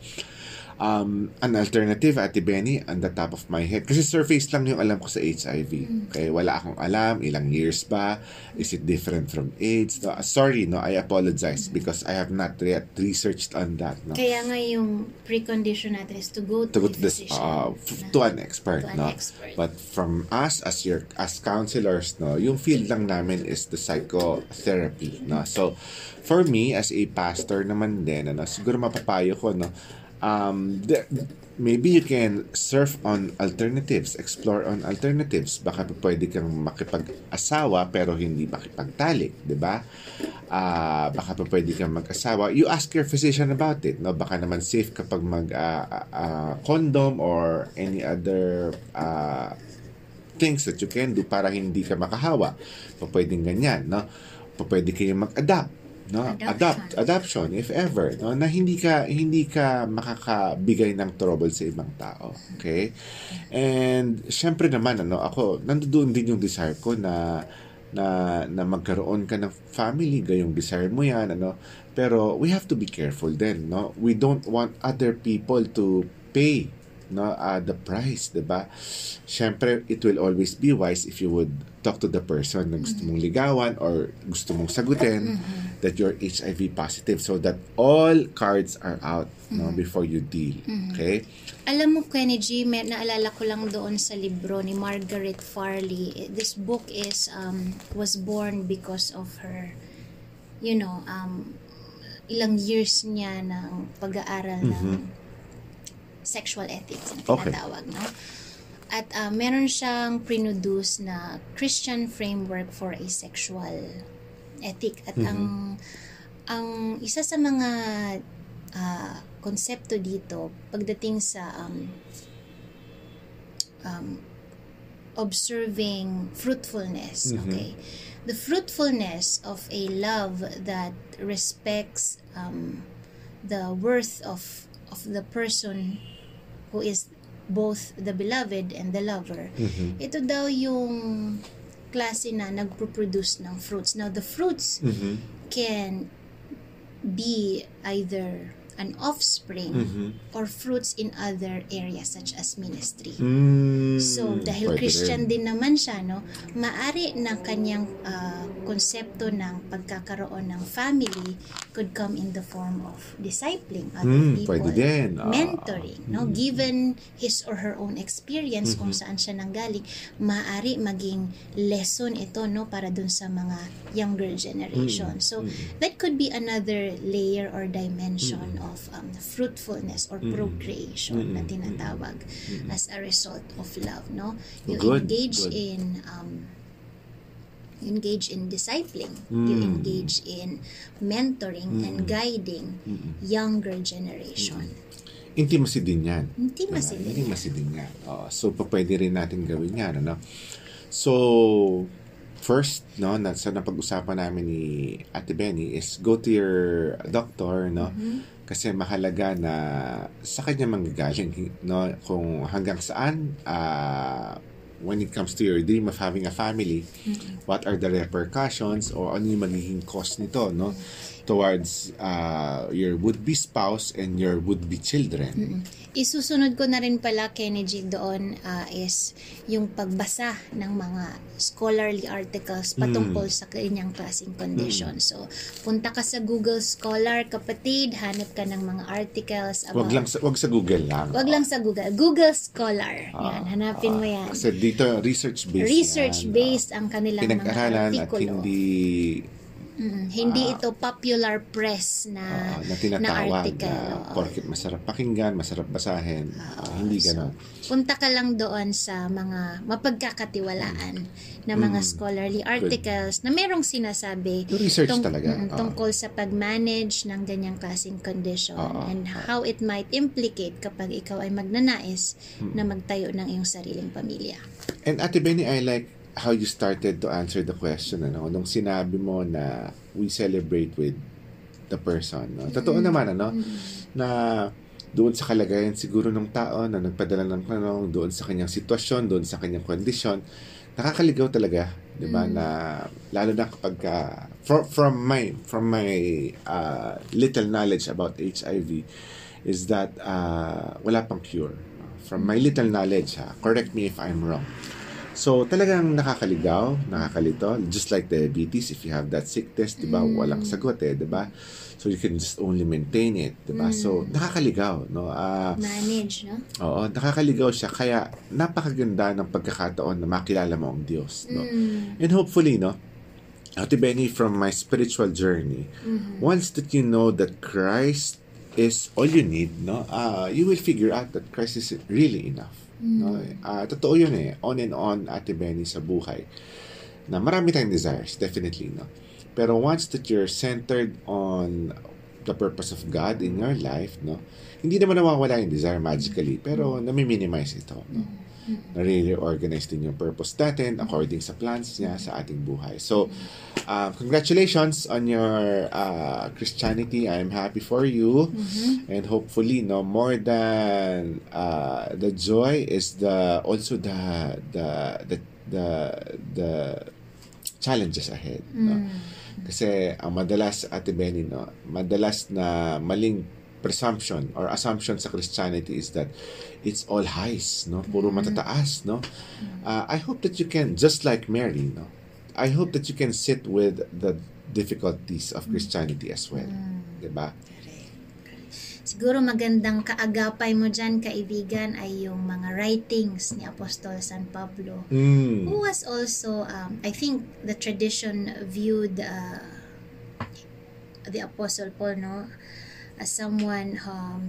An alternative, Ate Benny, on the top of my head, kasi surface lang yung alam ko sa HIV. Okay, wala akong alam, ilang years ba? Is it different from AIDS? Sorry, I apologize because I have not yet researched on that. Kaya nga yung precondition natin is to go to this, to an expert. But from us as counselors, yung field lang namin is the psychotherapy. So, for me, as a pastor naman din, siguro mapapayo ko, maybe you can surf on alternatives, explore on alternatives. Baka pwede kang makipag-asawa pero hindi makipagtalik, di ba? Baka pwede kang mag-asawa. You ask your physician about it. Baka naman safe kapag mag-condom or any other things that you can do para hindi ka makahawa. Pwedeng ganyan. Pwede kayong mag-adapt. Adoption if ever, na hindi ka makakabigay ng trouble sa ibang tao. Okay? And syempre naman ako nandoon din yung desire ko na magkaroon ka ng family, gayong desire mo yan, pero we have to be careful then, we don't want other people to pay no, the price, diba? Syempre, it will always be wise if you would talk to the person na gusto mong ligawan or gusto mong sagutin that you're HIV positive, so that all cards are out, no, before you deal. Okay? Alam mo, Kenny G, naalala ko lang doon sa libro ni Margaret Farley. This book was born because of her, ilang years niya ng pag-aaral ng sexual ethics na tinatawag, no? At meron siyang produce na Christian framework for a sexual ethic. At ang isa sa mga konsepto dito pagdating sa observing fruitfulness, okay? The fruitfulness of a love that respects the worth of the person who is both the beloved and the lover. Ito daw yung klase na nagpo-produce ng fruits. Now, the fruits can be either an offspring or fruits in other areas such as ministry. So, dahil Christian din naman siya, no, maari na kanyang konsepto ng pagkakaroon ng family could come in the form of discipling other people, mentoring, no, given his or her own experience kung saan siya nanggaling, maari maging lesson ito, no, para dun sa mga younger generation. So, that could be another layer or dimension of fruitfulness or procreation na tinatawag as a result of love, no? You engage in discipling, you engage in mentoring and guiding younger generation. Intimacy din yan. Intimacy din yan. So, pwede rin natin gawin yan, ano? So, first, no, sa napag-usapan namin ni Ate Benny is go to your doctor, no? Kasi mahalaga na sa kanya manggagaling, no, kung hanggang saan when it comes to your dream of having a family, what are the repercussions o ano yung magiging cost nito, no, towards your would-be spouse and your would-be children. Isusunod ko na rin pala, Kenny G, doon is yung pagbasa ng mga scholarly articles patungkol sa kanyang klaseng condition. So, punta ka sa Google Scholar, kapatid, hanap ka ng mga articles about... Wag sa Google lang. Wag lang sa Google. Google Scholar. Yan, hanapin mo yan. Kasi dito, research-based Research-based ang kanilang mga pinag-aralan artikulo. At hindi ito popular press na tinatawag article. Na porket masarap pakinggan, masarap basahin. Hindi ganon. Punta ka lang doon sa mga mapagkakatiwalaan na mga scholarly articles na merong sinasabi tungkol sa pag-manage ng ganyang klaseng condition and how it might implicate kapag ikaw ay magnanais na magtayo ng iyong sariling pamilya. And Ate Benny, I like how you started to answer the question, ano, nung sinabi mo na we celebrate with the person, no? Totoo naman, ano, na doon sa kalagayan siguro ng tao na nagpadala ng tanong, doon sa kanyang sitwasyon, doon sa kanyang kondisyon, nakakaligaw talaga, di ba, na lalo na kapag from my little knowledge about HIV is that wala pang cure. From my little knowledge, correct me if I'm wrong. So, talagang nakakaligaw, nakakalito. Just like diabetes, if you have that sickness, diba, walang sagot diba? So, you can just only maintain it, diba? So, nakakaligaw, no? Manage, no? Oo, nakakaligaw siya. Kaya, napakaganda ng pagkakataon na makilala mo ang Diyos, no? And hopefully, no, Ate Benny, from my spiritual journey, once that you know that Christ is all you need, no, you will figure out that Christ is really enough. No? Totoo yun on and on, Ate Benny, sa buhay na marami tayong desires, definitely, no? Pero once that you're centered on the purpose of God in your life, no, hindi naman nawawala yung desire magically, pero nami-minimize ito, no? Na-reorganize din yung purpose natin according sa plans niya sa ating buhay. So, congratulations on your Christianity. I'm happy for you. And hopefully, no, more than the joy is also the challenges ahead. No? Kasi ang madalas, Ate Benny, no, madalas na maling presumption or assumption sa Christianity is that it's all highs, no? Puro matataas, no? I hope that you can, just like Mary, no? I hope that you can sit with the difficulties of Christianity as well. Diba? Siguro magandang kaagapay mo dyan, kaibigan, ay yung mga writings ni Apostol San Pablo, who was also, I think the tradition viewed the Apostle Paul, no, as someone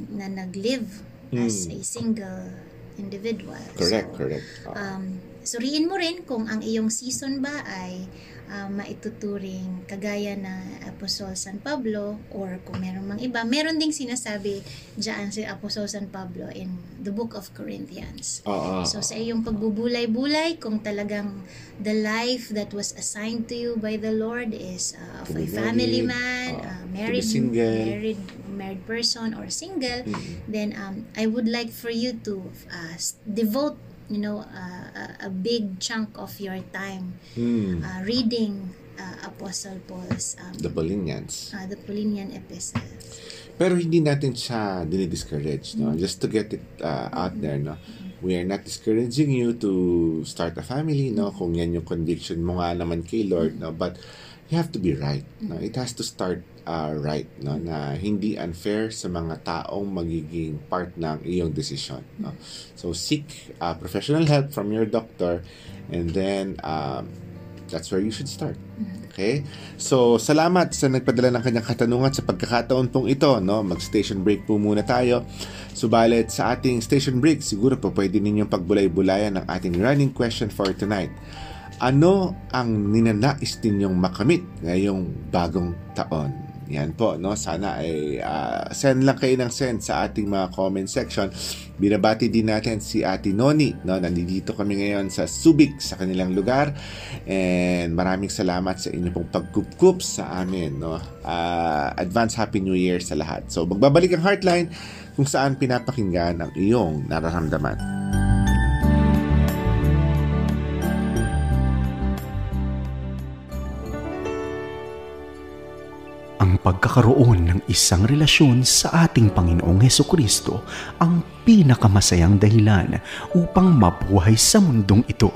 na nag-live as a single individual. Correct. Suriin mo rin kung ang iyong season ba ay maituturing kagaya na Apostol San Pablo, or kung meron mang iba. Meron ding sinasabi dyan si Apostol San Pablo in the book of Corinthians. So sa iyong pagbubulay-bulay, kung talagang the life that was assigned to you by the Lord is of a family man, married person, or single, then I would like for you to devote a big chunk of your time reading Apostle Paul's the Paulinian epistles. Pero hindi natin siya dinidiscourage, no? Just to get it out there, no? We are not discouraging you to start a family, no? Kung yan yung conviction mo nga naman kay Lord, no? But you have to be right, no? It has to start right, no? Na hindi unfair sa mga taong magiging part ng iyong decision, no? So seek professional help from your doctor, and then that's where you should start. Okay? So salamat sa nagpadala ng kanyang katanungan sa pagkakataon pong ito, no? Mag-station break po muna tayo. Subalit sa ating station break, siguro po pwede ninyong pagbulay-bulayan ng ating running question for tonight. Ano ang ninanais ninyong makamit ngayong bagong taon? Yan po, no? Sana ay send lang kayo ng send sa ating mga comment section. Binabati din natin si Ate Noni, no? Nandito kami ngayon sa Subic, sa kanilang lugar. And maraming salamat sa inyo pong pagkup-kup sa amin, no? Advance Happy New Year sa lahat. So, magbabalik ang Heartline kung saan pinapakinggan ang iyong nararamdaman. Ang pagkakaroon ng isang relasyon sa ating Panginoong Hesukristo ang pinakamasayang dahilan upang mabuhay sa mundong ito.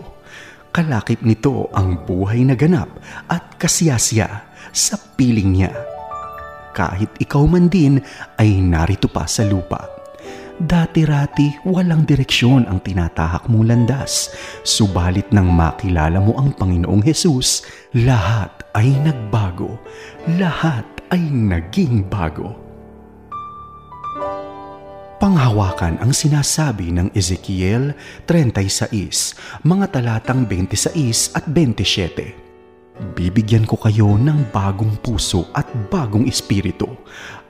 Kalakip nito ang buhay na ganap at kasiyasiya sa piling niya. Kahit ikaw man din ay narito pa sa lupa. Dati-rati walang direksyon ang tinatahak mong landas, subalit nang makilala mo ang Panginoong Hesus, lahat ay nagbago, lahat ay naging bago. Panghawakan ang sinasabi ng Ezekiel 36, mga talatang 26 at 27. Bibigyan ko kayo ng bagong puso at bagong espiritu.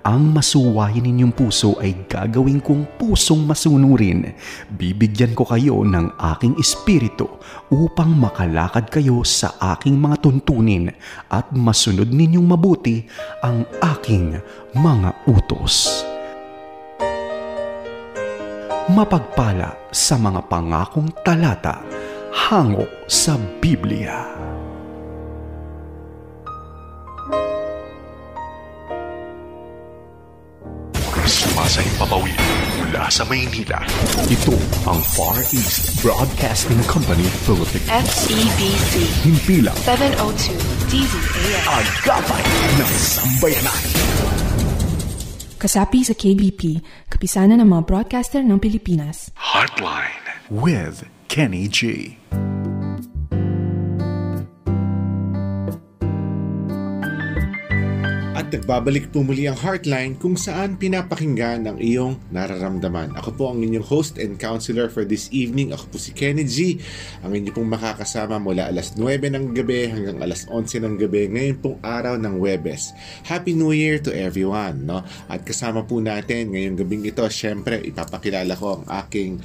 Ang masuwayin ninyong puso ay gagawin kong pusong masunurin. Bibigyan ko kayo ng aking espiritu upang makalakad kayo sa aking mga tuntunin at masunod ninyong mabuti ang aking mga utos. Mapagpala sa mga pangakong talata hango sa Biblia. Sa ipapawid mula sa Maynila. Ito ang Far East Broadcasting Company Philippines. FEBC. Himpilang 702 DZAM. Agapay ng Sambayanan. Kasapi sa KBP, kapisanan ng mga broadcaster ng Pilipinas. Heartline with Kenny G. At nagbabalik po muli ang Heartline kung saan pinapakinggan ang iyong nararamdaman. Ako po ang inyong host and counselor for this evening. Ako po si Kenny G. Ang inyong pong makakasama mula alas 9 ng gabi hanggang alas 11 ng gabi ngayon pong araw ng Huwebes. Happy New Year to everyone, no? At kasama po natin ngayong gabing ito, syempre ipapakilala ko ang aking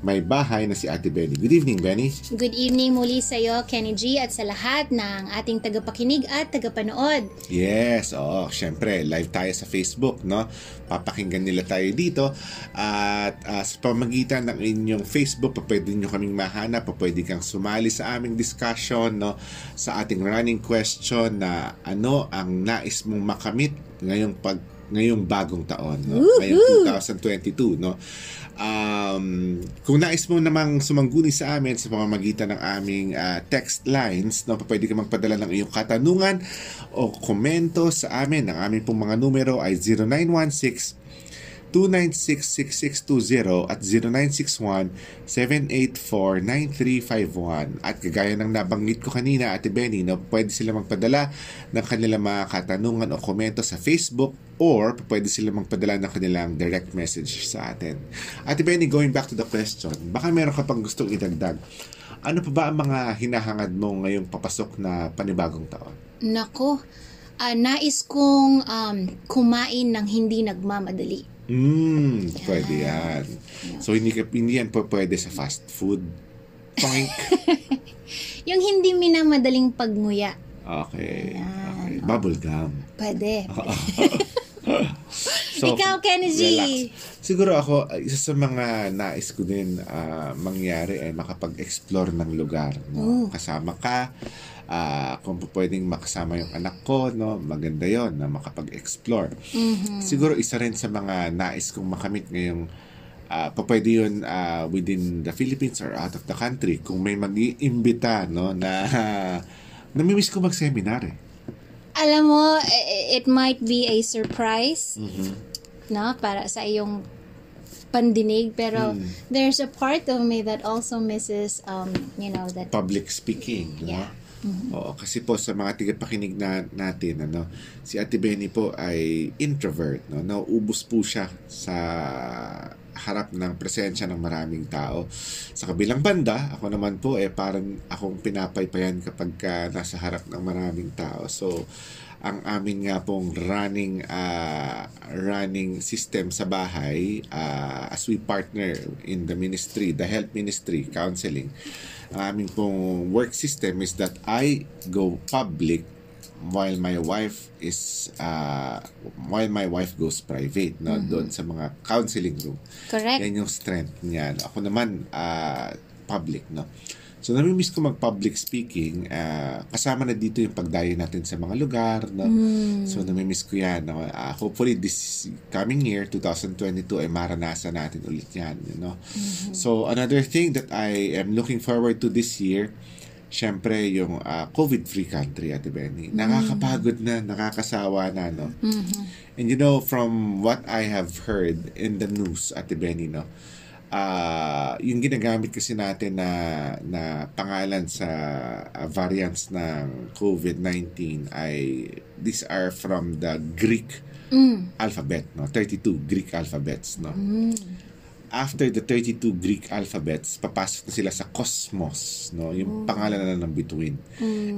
may bahay na si Ate Benny. Good evening, Benny. Good evening muli sa iyo, Kenny G, at sa lahat ng ating tagapakinig at tagapanood. Yes, syempre, live tayo sa Facebook, no? Papakinggan nila tayo dito. At sa pamagitan ng inyong Facebook, pwede nyo kaming mahanap, pwede kang sumali sa aming discussion, no? Sa ating running question na ano ang nais mong makamit ngayong ngayong bagong taon, no? Ngayong 2022, no? Kung nais mo namang sumangguni sa amin sa pamamagitan ng aming text lines, no, pwede ka magpadala ng iyong katanungan o komento sa amin. Ang aming pong mga numero ay 0916-296-6620 at 0961-784-9351. At kagaya ng nabanggit ko kanina, Ate Benny, no, pwede sila magpadala ng kanilang mga katanungan o komento sa Facebook, or pwede sila magpadala ng kanilang direct message sa atin. Ate Benny, going back to the question, baka meron ka pang gustong idagdag. Ano pa ba ang mga hinahangad mo ngayong papasok na panibagong taon? Nako, nais kong kumain ng hindi nagmamadali. Pwede yan. So, hindi yan po pwede sa fast food. Pink. Yung hindi minamadaling pagmuya. Okay. Bubble gum. Pwede. So, ikaw, Kenny G. relax. Siguro ako, isa sa mga nais ko din mangyari ay makapag-explore ng lugar. No? Kasama ka, kung pwedeng makasama yung anak ko, no, maganda yon na makapag-explore. Siguro isa rin sa mga nais kong makamit ngayong pwede yun within the Philippines or out of the country. Kung may mag-iimbita, no, na namimiss ko mag-seminar eh. Alam mo, it might be a surprise, no, para sa iyong pandinig, pero there's a part of me that also misses, that public speaking, no? Yeah. Oo, kasi po sa mga tigapakinig natin, si Ate Benny po ay introvert, no? Nauubos po siya sa harap ng presensya ng maraming tao. Sa kabilang banda, ako naman po parang akong pinapaypayan kapag nasa harap ng maraming tao. So, ang amin nga pong running system sa bahay, as we partner in the ministry, the health ministry, counseling, ang aming pong work system is that I go public while my wife goes private, no, doon sa mga counseling room. Correct. Yan yung strength niya. Ako naman public, no. So namimiss ko mag-public speaking, kasama na dito yung pagdayo natin sa mga lugar, no. So namimiss ko yan, no? Hopefully this coming year 2022 ay maranasan natin ulit yan, you know. So another thing that I am looking forward to this year, syempre yung COVID-free country, Ate Benny. Nakakapagod na, nakakasawa na, no. And you know, from what I have heard in the news, Ate Benny, no, yung ginagamit kasi natin na pangalan sa variants ng COVID-19 ay these are from the Greek alphabet, no, 32 Greek alphabets, no. After the 32 Greek alphabets, papasok na sila sa Cosmos, no, yung pangalan na ng bituin.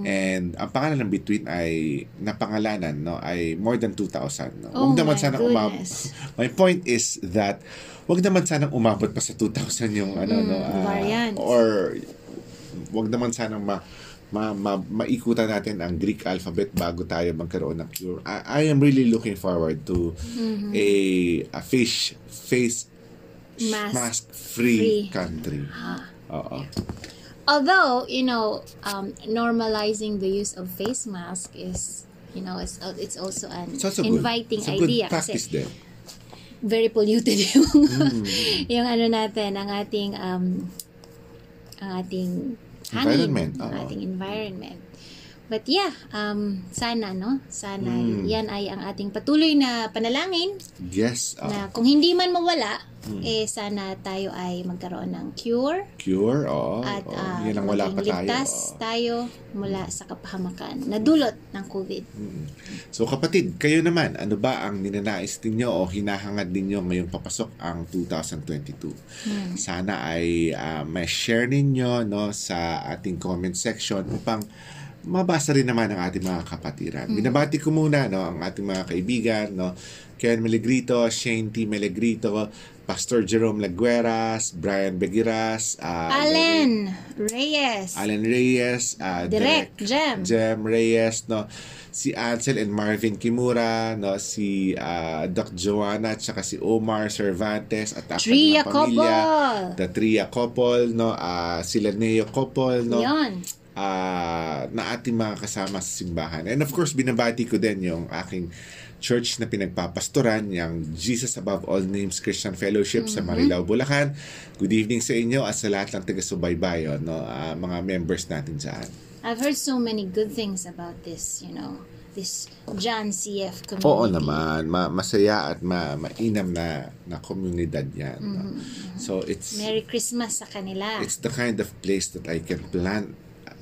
And ang pangalan ng bituin ay napangalanan, no, ay more than 2,000, no. Oh, Huwag naman my sanang goodness. My point is that wag naman sanang umabot pa sa 2,000 yung variants. Or wag naman sanang maikutan natin ang Greek alphabet bago tayo magkaroon ng cure. I am really looking forward to a face mask free country. Oo. Although, normalizing the use of face mask is, it's also an inviting idea. It's a good practice din. Very polluted yung natin, ang ating hangin, Environment. ang ating environment. But yeah, sana yan ay ang ating patuloy na panalangin. Yes. Na kung hindi man mawala, sana tayo ay magkaroon ng cure. At yan ang wala pa tayo. Ligtas tayo mula sa kapahamakan na dulot ng COVID. So kapatid, kayo naman, ano ba ang ninanais ninyo o hinahangad ninyo ngayong papasok ang 2022? Sana ay may share ninyo, no, sa ating comment section upang mabasa rin naman ang ating mga kapatiran. Binabati ko muna, no, ang ating mga kaibigan, no, Ken Melegrito, Shane T. Melegrito, Pastor Jerome Lagueras, Brian Begiras, Allen Reyes, Direct Jem Reyes, no, si Ansel and Marvin Kimura, no, si Doc Joanna at saka si Omar Cervantes at ang kanyang pamilya, the Tria Couple, no, sila Neo Couple, no, na ating mga kasama sa simbahan. And of course, binabati ko din yung aking church na pinagpapastoran, yung Jesus Above All Names Christian Fellowship sa Marilao, Bulacan. Good evening sa inyo at sa lahat ng taga-subaybay, mga members natin dyan. I've heard so many good things about this, this John CF community. Oo naman, masaya at mainam na komunidad yan. So it's Merry Christmas sa kanila. it's the kind of place that I can plan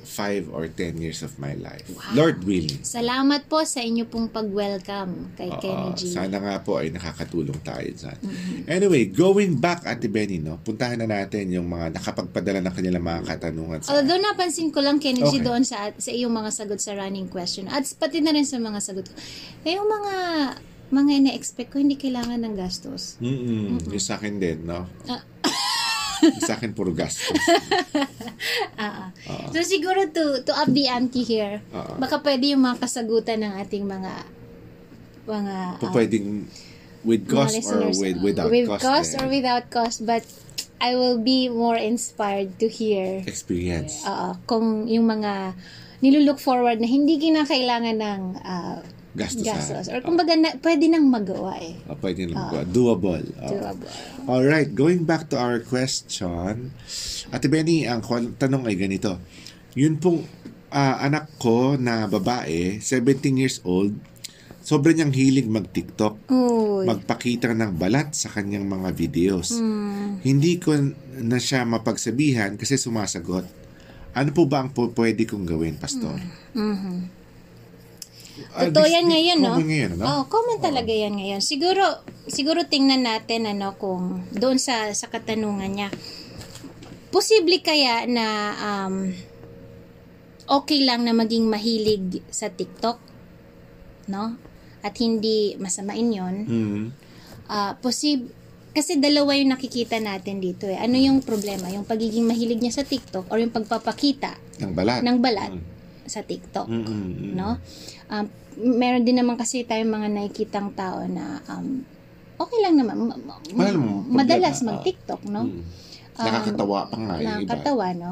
5 or 10 years of my life. Wow. Lord willing. Salamat po sa inyo pong pag-welcome kay Kenny G. Sana nga po ay nakakatulong tayo dyan. Anyway, going back, Ate Benny, puntahan na natin yung mga nakapagpadala ng kanilang mga katanungan sa Although napansin ko lang, Kenny Okay. G, doon sa iyong mga sagot sa running question, at pati na rin sa mga sagot ko, yung mga ina-expect ko, hindi kailangan ng gastos. Yung sa akin din, no? Yung sa akin puro gastos. So siguro to up the ante here, baka pwede yung mga kasagutan ng ating mga Pwedeng with mga cost or listeners, without with cost. cost or without cost, but I will be more inspired to hear Experience. kung yung mga nilulook forward na hindi kinakailangan ng Gastos. or kumbaga pwede nang magawa Pwede lang magawa. Doable. Doable. Alright, going back to our question. Ate Benny, ang tanong ay ganito. Yun pong anak ko na babae, 17 years old, sobrang niyang hilig mag-TikTok. Magpakita ng balat sa kanyang mga videos. Hindi ko na siya mapagsabihan kasi sumasagot. Ano po ba ang pwede kong gawin, Pastor? Totoo yan ngayon, no? Common ngayon, no? Common talaga yan ngayon. Siguro tingnan natin kung doon sa katanungan niya. Posible kaya na okay lang na maging mahilig sa TikTok, no? At hindi masamain 'yon. Kasi dalawa yung nakikita natin dito Ano yung problema? Yung pagiging mahilig niya sa TikTok or yung pagpapakita ng balat sa TikTok, no? Meron din naman kasi tayong mga nakikitang tao na okay lang naman madalas mag-TikTok, no? Nakakatawa pa nga yung iba. Nakakatawa, no?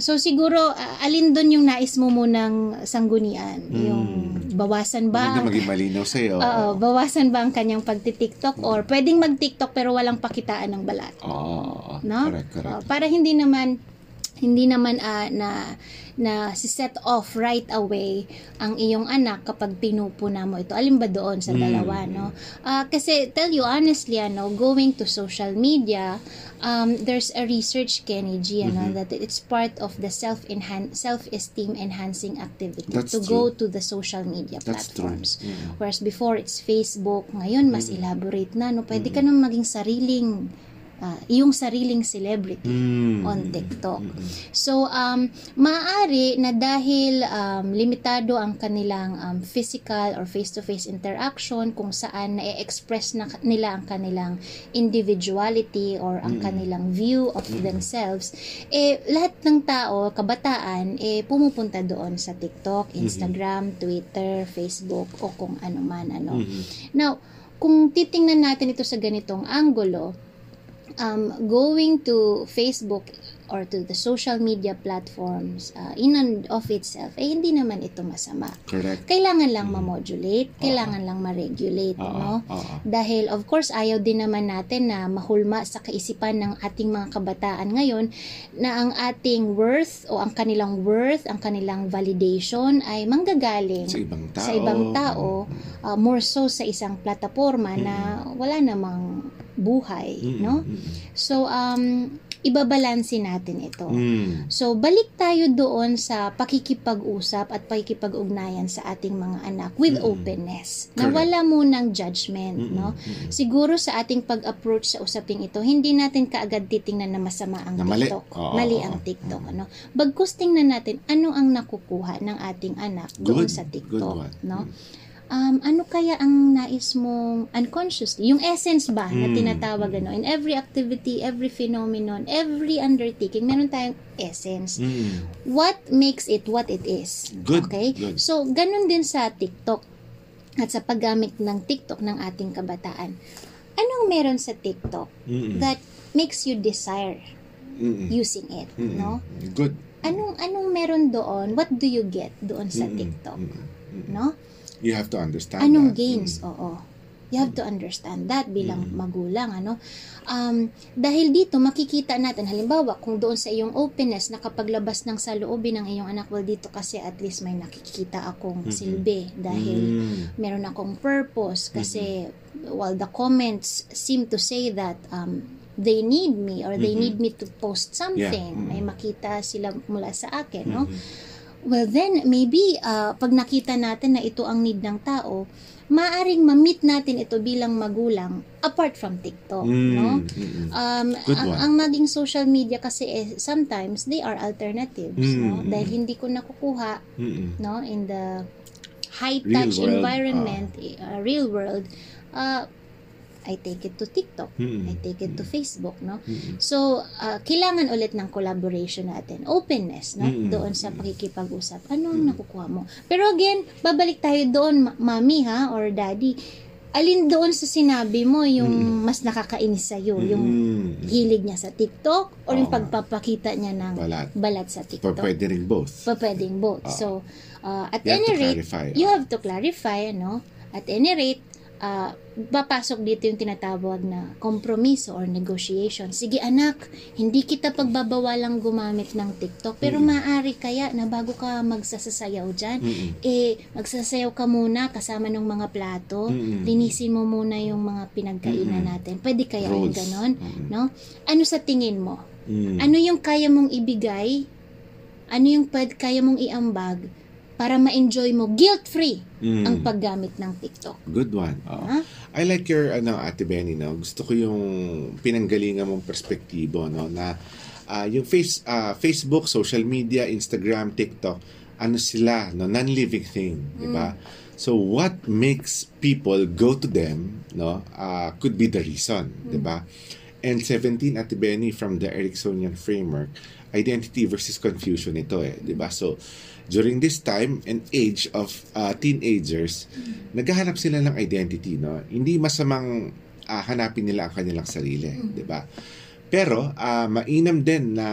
So siguro alin doon yung nais mo munang sanggunian? Yung bawasan ba? Hindi na maging malinaw sa'yo. Bawasan ba ang kanyang pagti-TikTok or pwedeng mag-TikTok pero walang pakitaan ng balat? No? Correct. Para hindi naman na si-set off right away ang iyong anak kapag pinupuna mo ito. Alin ba doon sa dalawa, no? Kasi tell you honestly, going to social media, there's a research, Kenny G, that it's part of the self-esteem enhancing activity. That's to true. go to the social media That's platforms. true. Whereas before, it's Facebook. Ngayon, mas elaborate na, no? Pwede ka nang maging iyong sariling celebrity on TikTok. So, maaari na dahil limitado ang kanilang physical or face-to-face interaction kung saan na-express nila ang kanilang individuality or ang kanilang view of themselves, lahat ng tao, kabataan, pumupunta doon sa TikTok, Instagram, Twitter, Facebook, o kung ano man. Now, kung titingnan natin ito sa ganitong anggulo, going to Facebook or to the social media platforms in and of itself, hindi naman ito masama. Correct. Kailangan lang ma-modulate, kailangan lang ma-regulate, no? Dahil of course ayaw din naman natin na mahulma sa kaisipan ng ating mga kabataan ngayon na ang ating worth o ang kanilang worth, ang kanilang validation ay manggagaling sa ibang tao, more so sa isang plataporma na wala namang buhay, no? So ibabalansin natin ito. So balik tayo doon sa pakikipag-usap at pakikipag-ugnayan sa ating mga anak with openness. Na wala munang judgment, no? Siguro sa ating pag-approach sa usaping ito, hindi natin kaagad titingnan na masama ang TikTok. Mali ang TikTok, ano? Bagkus tingnan natin ano ang nakukuha ng ating anak doon sa TikTok, no? Ano kaya ang nais mong unconsciously, yung essence ba na tinatawag in every activity, every phenomenon, every undertaking, meron tayong essence. What makes it what it is? Good. Okay? Good. So, ganun din sa TikTok at sa paggamit ng TikTok ng ating kabataan. Anong meron sa TikTok that makes you desire using it, no? Good. Anong meron doon? What do you get doon sa TikTok? No? You have to understand Anong that. gains? Oo. You have to understand that bilang magulang, ano? Dahil dito, makikita natin, halimbawa, kung doon sa iyong openness, nakapaglabas ng saloobin ng iyong anak, well, dito kasi at least may nakikita akong silbi dahil meron akong purpose kasi, well, the comments seem to say that they need me or they need me to post something. May makita sila mula sa akin, no? Well, then, maybe, pag nakita natin na ito ang need ng tao, maaring ma-meet natin ito bilang magulang apart from TikTok, no? Ang maging social media kasi sometimes they are alternatives, no? Dahil hindi ko nakukuha, no, in the high-touch environment, real world, I take it to TikTok, I take it to Facebook, no? So, kailangan ulit ng collaboration natin, openness, no? Doon sa pakikipag-usap. Ano ang nakukuha mo? Pero again, babalik tayo doon, mami ha, or daddy, alin doon sa sinabi mo yung mas nakakainis sa'yo, yung hilig niya sa TikTok or yung pagpapakita niya ng balat sa TikTok? Pwede rin both. Pwedeng both. So, at any rate, you have to clarify, no? At any rate, papasok dito yung tinatawag na kompromiso or negotiation. Sige anak, hindi kita pagbabawalang gumamit ng TikTok, pero maaari kaya na bago ka magsasayaw dyan, magsasayaw ka muna kasama ng mga plato, linisin mo muna yung mga pinagkainan natin. Pwede kaya yung ganon? No? Ano sa tingin mo? Ano yung kaya mong ibigay? Ano yung kaya mong iambag para ma-enjoy mo guilt-free ang paggamit ng TikTok? Good one. I like your Ate Benny, no? Gusto ko yung pinanggalingan mong perspektibo, no, na yung Facebook, social media, Instagram, TikTok, ano sila, no, non-living thing, di ba? So what makes people go to them, no, could be the reason, di ba? And 17, Ate Benny, from the Ericksonian framework, identity versus confusion ito di ba? So during this time and age of teenagers, naghahanap sila ng identity, no? Hindi masamang hanapin nila ang kanilang sarili, di ba? Pero mainam din na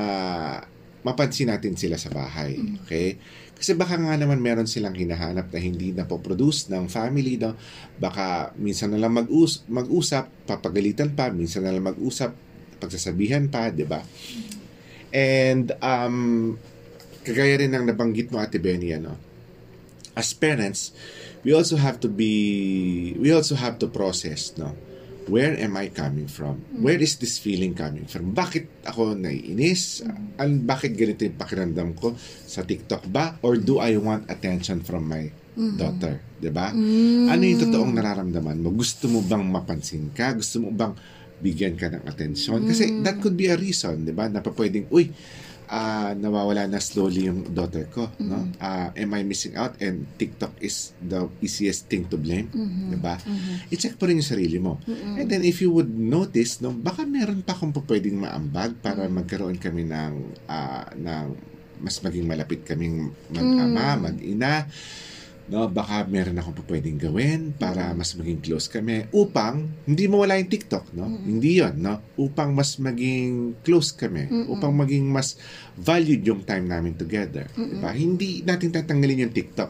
mapansin natin sila sa bahay, okay? Kasi baka nga naman meron silang hinahanap na hindi napoproduce ng family, no? Baka minsan na lang mag-usap, papagalitan pa, minsan na lang mag-usap, pagsasabihan pa, di ba? And kagaya rin ng nabanggit mo, Ate Benny, ano? As parents, we also have to process, no? Where am I coming from? Where is this feeling coming from? Bakit ako naiinis? Bakit ganito yung pakiramdam ko sa TikTok ba? Or do I want attention from my daughter? Diba? Ano yung totoong nararamdaman mo? Gusto mo bang mapansin ka? Gusto mo bang bigyan ka ng attention? Kasi that could be a reason, diba? Na pwedeng, nawawala na slowly yung daughter ko, no? Am I missing out? And TikTok is the easiest thing to blame, diba? I-check po rin yung sarili mo. And then if you would notice, no, baka meron pa akong pwedeng maambag para magkaroon kami ng mas maging malapit kaming mag-ama, mag-ina, no? Baka meron akong pwedeng gawin para mas maging close kami upang hindi mawala yung TikTok, no? Hindi yon, no? Upang mas maging close kami, upang maging mas valued yung time namin together, diba? Hindi natin tatanggalin yung TikTok.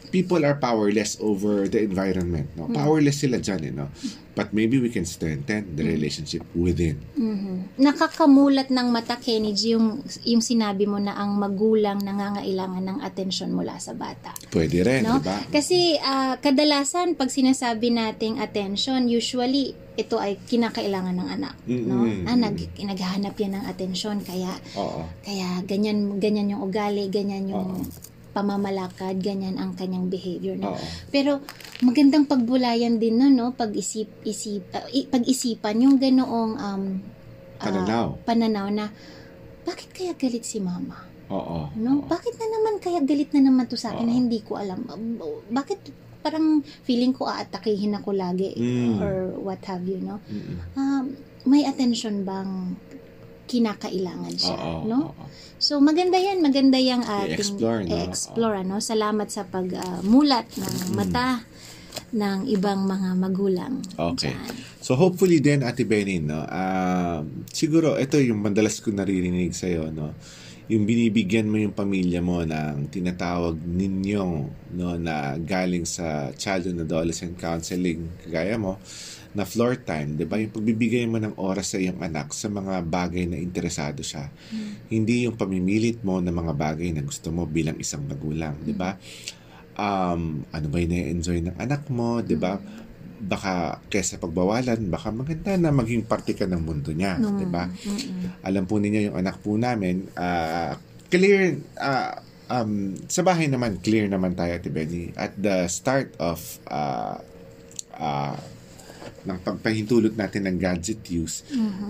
People are powerless over the environment, no? Powerless sila dyan, no? But maybe we can strengthen the relationship within. Nakakamulat ng mata, Kenny, yung sinabi mo na ang magulang nangangailangan ng atensyon mula sa bata. Pwede rin, no? diba? Kasi kadalasan pag sinasabi nating attention, usually ito ay kinakailangan ng anak, no? Naghahanap yan ng atensyon, kaya ganyan yung ugali, ganyan yung pamamalakad, ganyan ang kanyang behavior, no? Pero magandang pagbulayan din no, pag-isipan yung ganoong pananaw na bakit kaya galit si mama? No? Bakit na naman kaya galit na naman to sa akin na hindi ko alam? Bakit parang feeling ko aatakihin ako lagi or what have you, no? May attention bang kinakailangan siya, no? So maganda yang ating explore, no? Salamat sa pagmulat ng mata ng ibang mga magulang. Okay. Dyan. So hopefully din, Ate Benny, no, siguro ito yung madalas ko naririnig sa'yo, no, yung binibigyan mo yung pamilya mo ng tinatawag ninyong, no, na galing sa child and adolescent counseling, kagaya mo, na floor time, 'di ba? Yung pagbibigay mo ng oras sa iyong anak sa mga bagay na interesado siya. Hindi yung pamimilit mo ng mga bagay na gusto mo bilang isang magulang, 'di ba? Ano ba yung na-enjoy ng anak mo, 'di ba? Baka kesa pagbawalan, baka maganda na maging parte ka ng mundo niya, 'di ba? Alam po ninyo yung anak po namin, clear sa bahay naman, clear naman tayo, Ate Benny. At the start of ng pagpahintulot natin ng gadget use,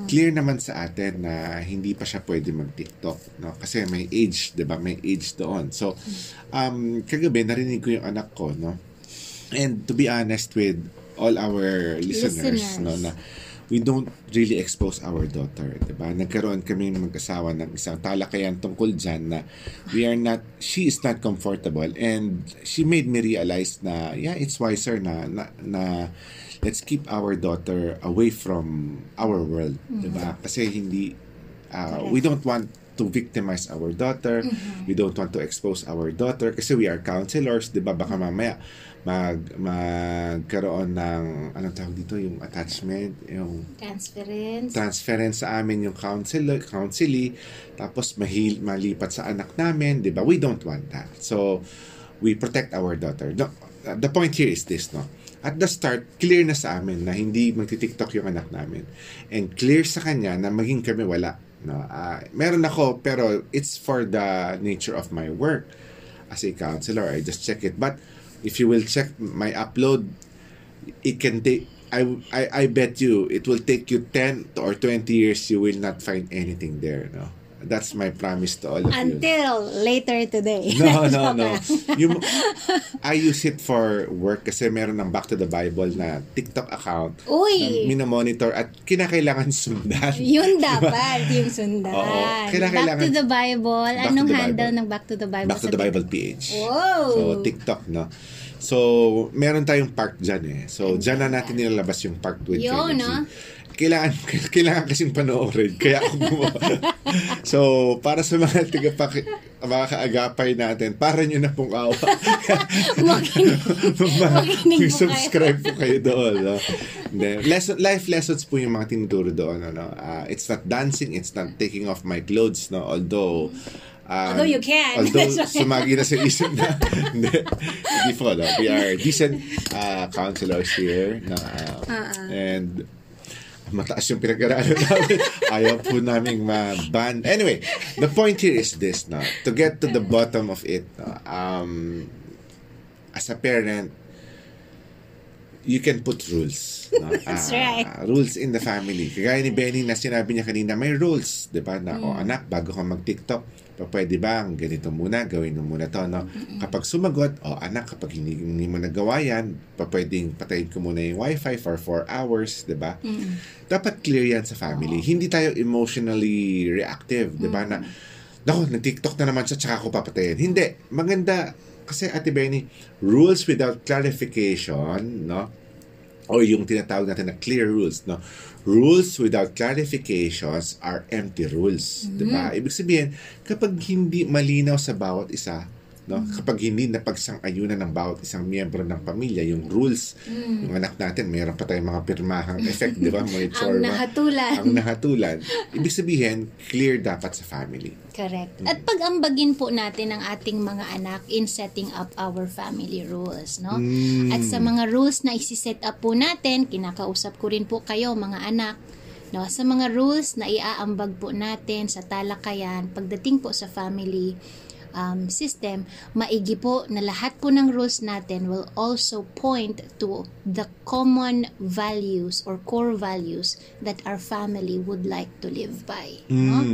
clear naman sa atin na hindi pa siya pwede mag-TikTok, no? Kasi may age, 'di ba? May age doon. So, kagabi narinig ko yung anak ko, no? And to be honest with all our listeners, no, na we don't really expose our daughter, 'di ba? Nagkaroon kami ng mag-asawa ng isang talakayan tungkol diyan na she is not comfortable, and she made me realize na it's wiser na let's keep our daughter away from our world, 'di ba? Kasi hindi we don't want to victimize our daughter. We don't want to expose our daughter kasi we are counselors, 'di ba? Baka mamaya magkaroon ng anong tawag dito, yung attachment, yung transference sa amin, yung counseling, tapos malipat sa anak namin, 'di ba? We don't want that. So we protect our daughter. The point here is this, no? At the start, clear na sa amin na hindi magti-TikTok yung anak namin. And clear sa kanya na maging kami wala. No? Meron ako, pero it's for the nature of my work. As a counselor, I just check it. But if you will check my upload, it can take, I bet you, it will take you 10 or 20 years, you will not find anything there. No? That's my promise to all of you. Until later today. No. I use it for work kasi meron ng Back to the Bible na TikTok account. Uy! Na minamonitor at kinakailangan sundan. Yun dapat, yung sundan. Oo. Back to the Bible. Anong handle ng Back to the Bible? Back to the Bible PH. Wow! So, TikTok, no? So, meron tayong part dyan eh. So, dyan na natin nilalabas yung part with Yo, no? Kailangan kasing panoorin. Kaya ako gumawa. So, para sa mga mga kaagapay natin, para nyo na pong awa. Subscribe po kayo doon. No? Life lessons po yung mga tinuturo doon. No? It's not dancing, it's not taking off my clothes. No? Although you can. Although sumagi na sa isip na hindi po. No? We are decent counselors here. No? And mataas yung pinag-aralan namin. Ayaw po naming ma-ban. Anyway, the point here is this, no? To get to the bottom of it, no? As a parent, you can put rules. No? That's right. Rules in the family. Kagaya ni Benny na sinabi niya kanina, may rules. Diba? Na, anak, bago ka mag-TikTok, pwede ba ganito muna, gawin mo muna to, no? Kapag sumagot, anak, kapag hindi mo nagawa yan, pwedeng patayin ko muna yung wifi for 4 hours, diba? Dapat clear yan sa family. Hindi tayo emotionally reactive, diba? Na, nag-TikTok na naman siya, tsaka ako papatayin. Hindi. Maganda, kasi Ate Benny, rules without clarification, no? O yung tinatawag natin na clear rules, no? Rules without clarifications are empty rules, diba? Ibig sabihin, kapag hindi malinaw sa bawat isa, no? Kapag hindi napagsang-ayunan ng bawat isang miyembro ng pamilya, yung rules, yung anak natin, mayroon pa tayong mga pirmahang effect, diba? May Ang nahatulan. Ibig sabihin, clear dapat sa family. Correct. At pag-ambagin po natin ang ating mga anak in setting up our family rules, no? At sa mga rules na isi-set up po natin, kinakausap ko rin po kayo mga anak, no? Sa mga rules na iaambag po natin sa talakayan, pagdating po sa family system, maigi po na lahat po ng rules natin will also point to the common values or core values that our family would like to live by. No?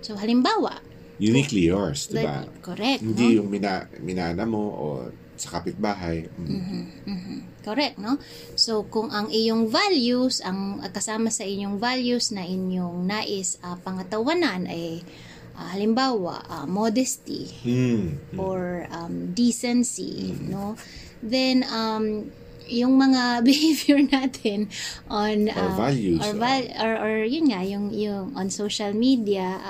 So, halimbawa, uniquely yours, diba? Correct. Hindi no? yung minana mo o sa kapitbahay. Correct, no? So, kung ang iyong values, ang kasama sa inyong values na inyong nais pangatawanan ay halimbawa, modesty or decency, no? Then, yung mga behavior natin on Or values, or yun nga yung on social media,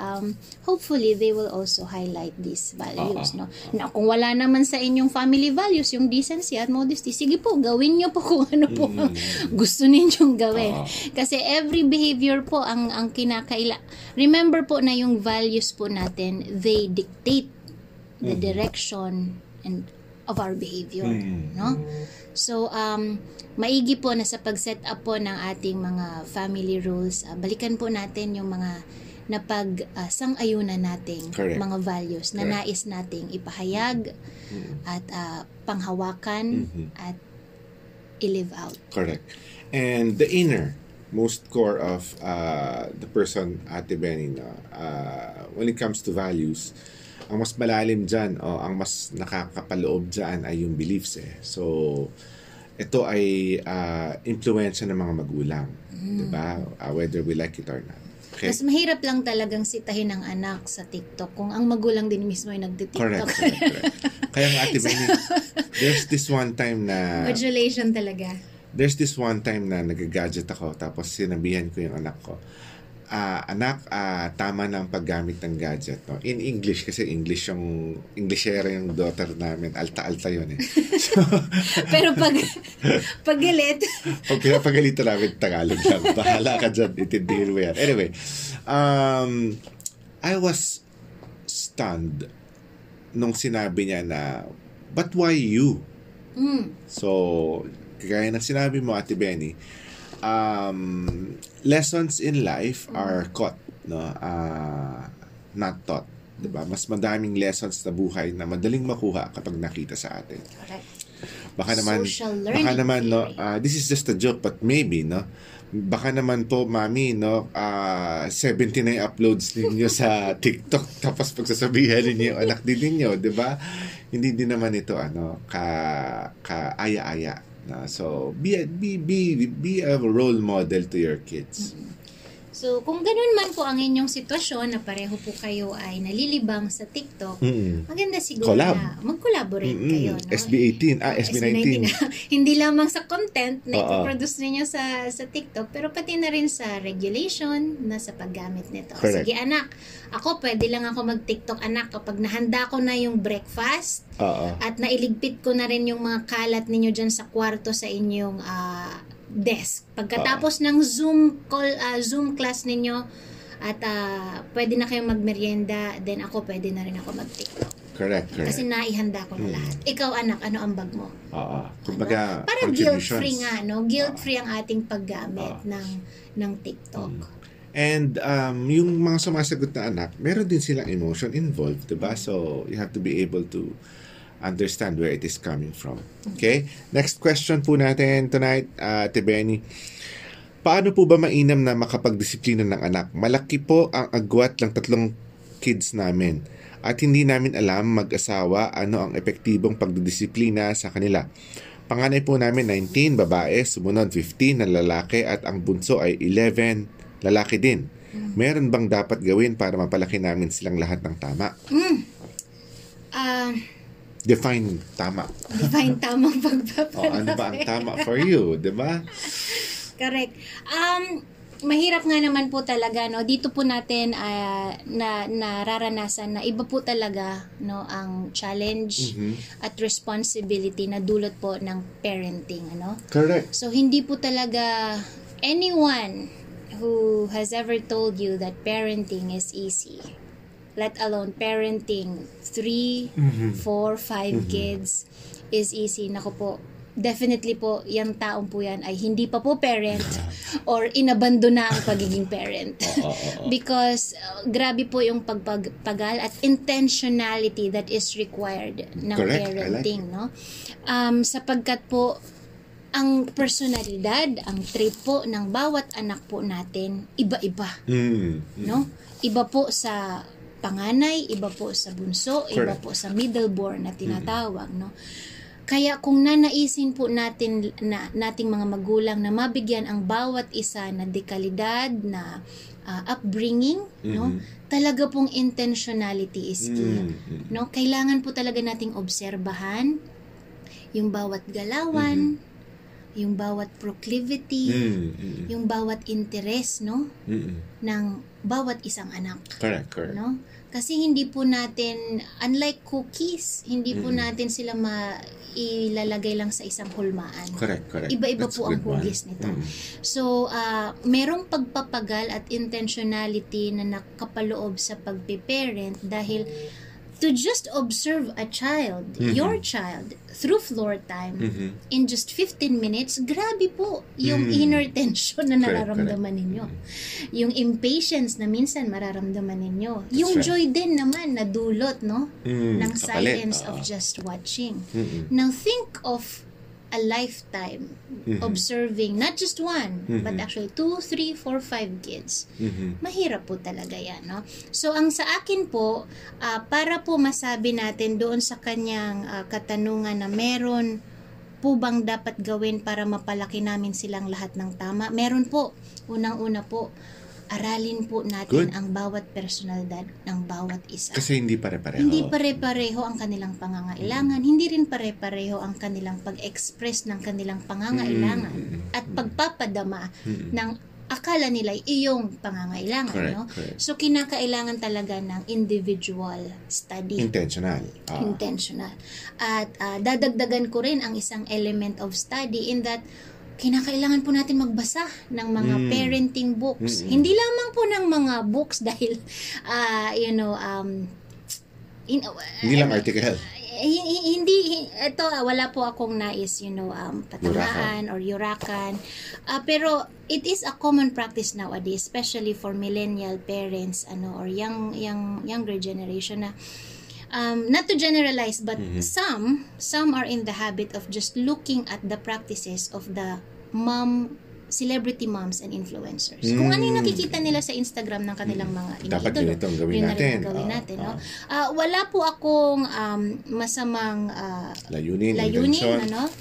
hopefully they will also highlight these values, no. Na kung wala naman sa inyong family values yung decency at modesty, sige po, gawin niyo po kung ano po ang gusto ninyong gawin. Kasi every behavior po ang remember po na yung values po natin, they dictate the direction of our behavior, no? So, maigi po na sa pag-set up po ng ating mga family rules, balikan po natin yung mga sang-ayunan nating mga values na nais nating ipahayag at panghawakan at i-live out. Correct. And the inner most core of the person, Ate Benny, when it comes to values, ang mas malalim dyan, ang mas nakakapaloob dyan ay yung beliefs eh. So, ito ay influensya ng mga magulang. Diba? Whether we like it or not. Okay? Mas mahirap lang talagang sitahin ng anak sa TikTok kung ang magulang din mismo ay nagdi-TikTok. Correct. Kaya nga, Ate Benny, there's this one time na... Modulation talaga. There's this one time na nag-gadget ako, tapos sinabihan ko yung anak ko, anak, tama na ang paggamit ng gadget, no? In English, kasi Englishera yung daughter namin, alta-alta yun eh. So, pero pag galit, pag pinapagalitan namin, Tagalog lang. Bahala ka dyan, itindihin mo yan. Anyway, I was stunned nung sinabi niya na, but why you? So, kagaya ng sinabi mo, Ate Benny, lessons in life are caught, no? Not taught, diba? Mas madaming lessons na buhay na madaling makuha kapag nakita sa atin. correct. Baka naman no, this is just a joke, but maybe, no? Baka naman po, Mami, no, 70 na yung uploads ninyo sa TikTok, tapos pagsasabihan ninyo yung anak din ninyo, diba? Hindi din naman ito, aya-aya. So, be a role model to your kids. So, kung ganun man po ang inyong sitwasyon na pareho po kayo ay nalilibang sa TikTok, maganda siguro na mag-collaborate kayo. No? SB19. SB19. Hindi lamang sa content na ipoproduce ninyo sa TikTok, pero pati na rin sa regulation na sa paggamit nito. Correct. Sige anak, pwede lang ako mag-TikTok anak kapag nahanda ko na yung breakfast at nailigpit ko na rin yung mga kalat ninyo dyan sa kwarto sa inyong desk. Pagkatapos ng Zoom class ninyo at pwede na kayong magmerienda, then pwede na rin ako mag-TikTok. Correct. Kasi naihanda ko na lahat. Ikaw anak, ano ang bag mo? Kumbaga, para guilt-free nga, no? Guilt-free ang ating paggamit ng TikTok. And yung mga sumasagot na anak, meron din silang emotion involved, diba? So, you have to be able to understand where it is coming from. Okay? Next question po natin tonight, Ate Benny. Paano po ba mainam na makapagdisiplina ng anak? Malaki po ang agwat ng 3 kids namin at hindi namin alam mag-asawa ano ang epektibong pagdidisiplina sa kanila. Panganay po namin 19, babae, sumunod 15 na lalaki at ang bunso ay 11, lalaki din. Meron bang dapat gawin para mapalaki namin silang lahat ng tama? Define tama. Define tamang pagpapalaki. Ano ba ang tama for you, di ba? Correct. Mahirap nga naman po talaga, no? Dito po natin na nararanasan na iba po talaga, no, ang challenge at responsibility na dulot po ng parenting, ano? Correct. So hindi po talaga anyone who has ever told you that parenting is easy, let alone parenting 3, 4, 5 kids is easy. Naku po, definitely po, yung taong po yan ay hindi pa po parent or inabandona ang pagiging parent. Because grabe po yung pagpagal at intentionality that is required ng parenting. No? Sapagkat po, ang personalidad, ang trait po ng bawat anak po natin, iba-iba. No? Iba po sa panganay, iba po sa bunso, iba po sa middleborn na tinatawag, no? Kaya kung nanaisin po natin nating mga magulang na mabigyan ang bawat isa na dekalidad, na upbringing, no? Talaga pong intentionality is key. No? Kailangan po talaga nating obserbahan yung bawat galawan, yung bawat proclivity, yung bawat interest, no? Ng bawat isang anak. Correct. No? Kasi hindi po natin, unlike cookies, hindi po natin sila ilalagay lang sa isang hulmaan. Correct. Iba-iba That's po a ang good one. hugis nito. So, merong pagpapagal at intentionality na nakapaloob sa pagpe-parent dahil to just observe a child, your child, through floor time, in just 15 minutes, grabe po yung inner tension na nararamdaman ninyo. Yung impatience na minsan mararamdaman ninyo. Yung joy din naman na dulot, no? Ng silence of just watching. Now, think of a lifetime observing not just one, but actually 2, 3, 4, 5 kids. Mahirap po talaga yan, no? So, ang sa akin po, para po masabi natin doon sa kanyang katanungan na meron po bang dapat gawin para mapalaki namin silang lahat ng tama? Meron po. Unang-una po, aralin po natin ang bawat personalidad ng bawat isa. Kasi hindi pare-pareho. Hindi pare-pareho ang kanilang pangangailangan. Hindi rin pare-pareho ang kanilang pag-express ng kanilang pangangailangan at pagpapadama ng akala nila iyong pangangailangan. No? Correct. So, kinakailangan talaga ng individual study. Intentional. Intentional. At dadagdagan ko rin ang isang element of study in that kinakailangan po natin magbasa ng mga parenting books. Hindi lamang po ng mga books dahil, Hindi lang article. Ito, wala po akong nais, patamaan or yurakan. Pero it is a common practice nowadays, especially for millennial parents, or younger generation na, not to generalize, but some are in the habit of just looking at the practices of the celebrity moms and influencers. Kung ano yung nakikita nila sa Instagram ng kanilang mga iniidolo. Dapat ganito ang gawin natin. No? Wala po akong masamang layunin, intention.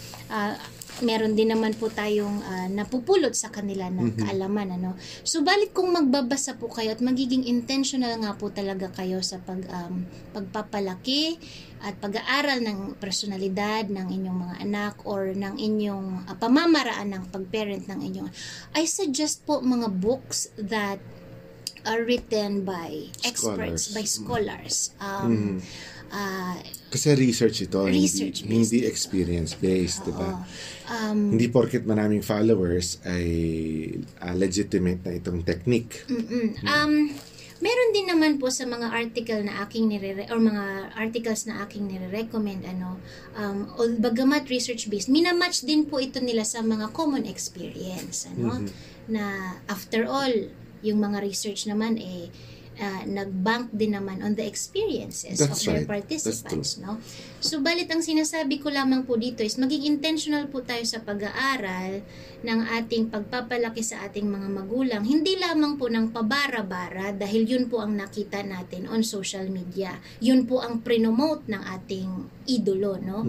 meron din naman po tayong napupulot sa kanila ng kaalaman. Subalit kung magbabasa po kayo at magiging intentional nga po talaga kayo sa pagpapalaki at pag-aaral ng personalidad ng inyong mga anak or ng inyong pamamaraan ng pag-parent ng inyong, I suggest po mga books that are written by experts, by scholars. Kasi research ito, hindi experience-based, diba? Hindi porket maraming followers ay legitimate na itong technique. Meron din naman po sa mga article na aking mga articles na aking nire-recommend, bagamat research-based, minamatch din po ito nila sa mga common experience, na after all, yung mga research naman nag-bank din naman on the experiences of their participants, no? So, balit ang sinasabi ko lamang po dito is maging intentional po tayo sa pag-aaral ng ating pagpapalaki sa ating mga magulang. Hindi lamang po ng pabara-bara dahil yun po ang nakita natin on social media. Yun po ang prinomote ng ating idolo, no?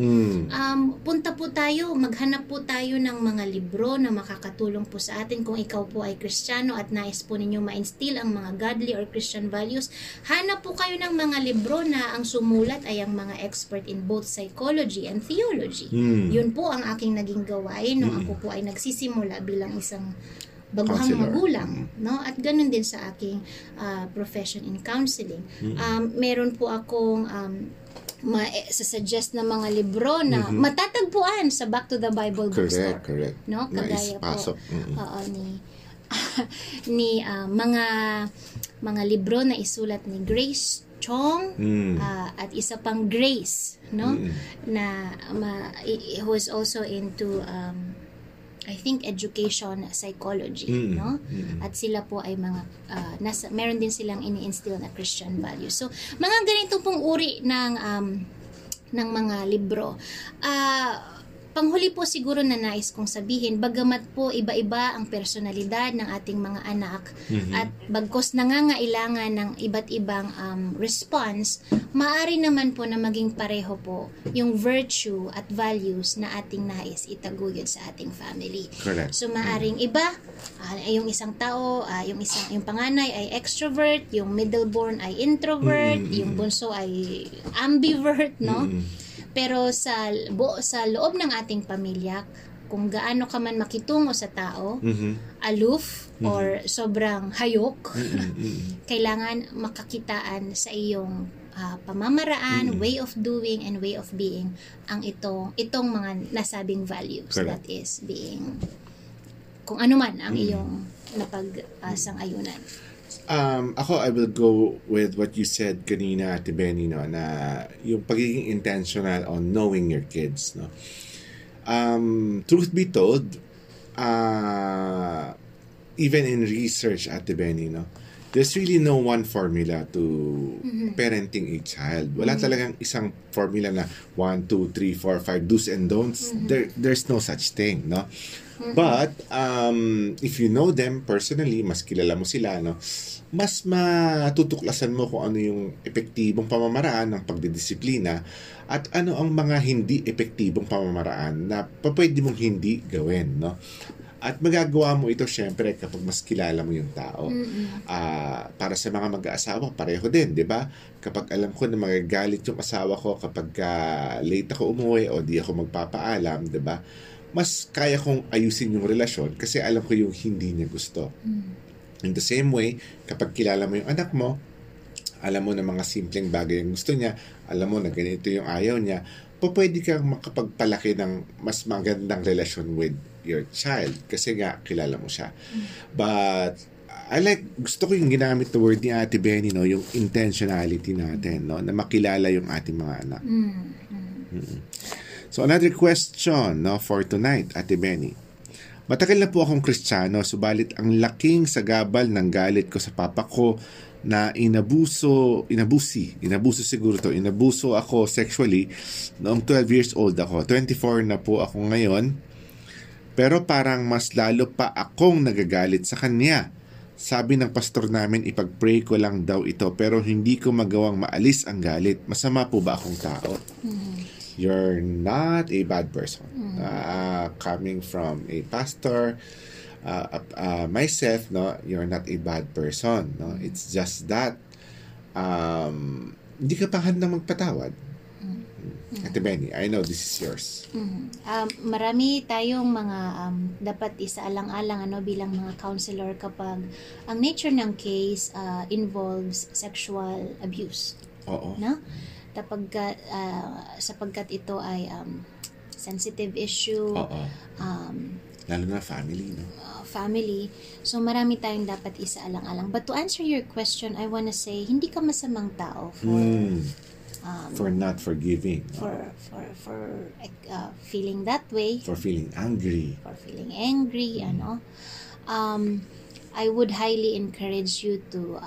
Punta po tayo, maghanap po tayo ng mga libro na makakatulong po sa atin. Kung ikaw po ay Kristiyano at nais po ninyo ma-instill ang mga godly or Christian values, hanap po kayo ng mga libro na ang sumulat ay ang mga expert in both psychology and theology. Yun po ang aking naging gawain nung ako po ay nagsisimula bilang isang baguhang magulang, no? At ganun din sa aking profession in counseling. Meron po akong suggest na mga libro na matatagpuan sa Back to the Bible bookstore. Correct. No? Kagaya po ni mga libro na isulat ni Grace Chong at isa pang Grace, no? Who is also into I think education psychology, no? At sila po ay mga meron din silang ini-instill na Christian values. So, mga ganito pong uri ng mga libro. Panghuli po siguro na nais kong sabihin, bagamat po iba-iba ang personalidad ng ating mga anak at bagkos nangangailangan ng iba't ibang response, maaari naman po na maging pareho po yung virtue at values na ating nais itaguyod sa ating family. Correct. So maaring iba, yung isang tao, yung panganay ay extrovert, yung middleborn ay introvert, yung bunso ay ambivert, no? Pero sa loob ng ating pamilya, kung gaano ka man makitungo sa tao, Mhm. aloof, or sobrang hayok, Mm-mm. kailangan makakitaan sa iyong pamamaraan, way of doing, and way of being itong mga nasabing values. Correct. That is being kung ano man ang iyong napag-sang-ayunan. Ako, I will go with what you said kanina, Ate Benny, no, na yung pagiging intentional on knowing your kids, no. Truth be told, even in research, Ate Benny, no, there's really no one formula to parenting a child. Wala talagang isang formula na 1, 2, 3, 4, 5 do's and don'ts. There's no such thing, no? But if you know them personally, mas kilala mo sila, no, mas matutuklasan mo kung ano yung epektibong pamamaraan ng pagdidisiplina at ano ang mga hindi epektibong pamamaraan na pwede mong hindi gawin, no? At magagawa mo ito syempre kapag mas kilala mo yung tao. Para sa mga mag-aasawa, pareho din, di ba? Kapag alam ko na magagalit yung asawa ko kapag late ako umuwi o di ako magpapaalam, di ba? Mas kaya kong ayusin yung relasyon kasi alam ko yung hindi niya gusto. In the same way, kapag kilala mo yung anak mo, alam mo na mga simpleng bagay yung gusto niya, alam mo na ganito yung ayaw niya, pwede kang makapagpalaki ng mas magandang relasyon with your child kasi nga kilala mo siya. But gusto ko yung ginamit na word ni Ate Benny, no, yung intentionality natin, no, na makilala yung ating mga anak. So another question, no, for tonight, Ate Benny. Matagal na po akong Kristiyano, subalit ang laking sagabal ng galit ko sa papa ko na inabuso ako sexually noong 12 years old ako. 24 na po ako ngayon. Pero parang mas lalo pa akong nagagalit sa kanya. Sabi ng pastor namin, ipag-pray ko lang daw ito pero hindi ko magawang maalis ang galit. Masama po ba akong tao? You're not a bad person. Coming from a pastor, myself, no, you're not a bad person. No? It's just that hindi ka pa handang magpatawad. Ate Benny, I know this is yours. Marami tayong mga dapat isaalang-alang bilang mga counselor kapag ang nature ng case involves sexual abuse. Oo. No? Sapagkat ito ay sensitive issue. Oo. Lalo na family, no? Family. So marami tayong dapat isaalang-alang. But to answer your question, I wanna say hindi ka masamang tao for not forgiving, no? for feeling that way, For feeling angry. I would highly encourage you to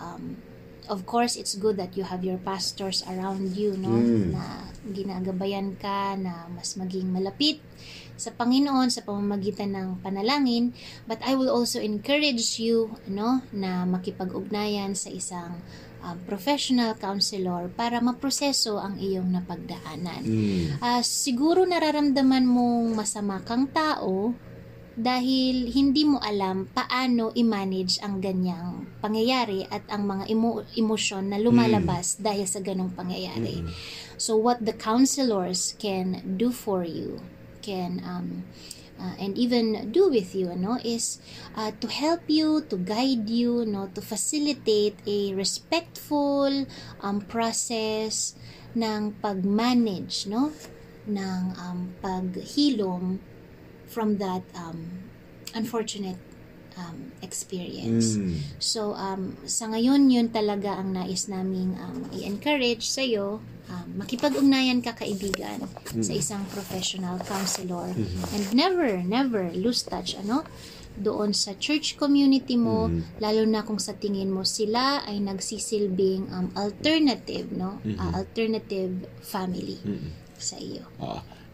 of course it's good that you have your pastors around you, no, na ginagabayan ka na mas maging malapit sa Panginoon sa pamamagitan ng panalangin. But I will also encourage you, no, na makipag-ugnayan sa isang professional counselor para maproseso ang iyong napagdaanan. Siguro nararamdaman mong masama kang tao dahil hindi mo alam paano i-manage ang ganyang pangyayari at ang mga emosyon na lumalabas dahil sa ganong pangyayari. So what the counselors can do for you, can and even do with you, is to help you, to guide you, to facilitate a respectful process ng pag-manage, ng paghilom from that unfortunate experience. So sa ngayon yun talaga ang nais naming i-encourage sa iyo. Makipag-ugnayan ka, kaibigan, sa isang professional counselor, and never lose touch doon sa church community mo, lalo na kung sa tingin mo sila ay nagsisilbing alternative, alternative family sa iyo.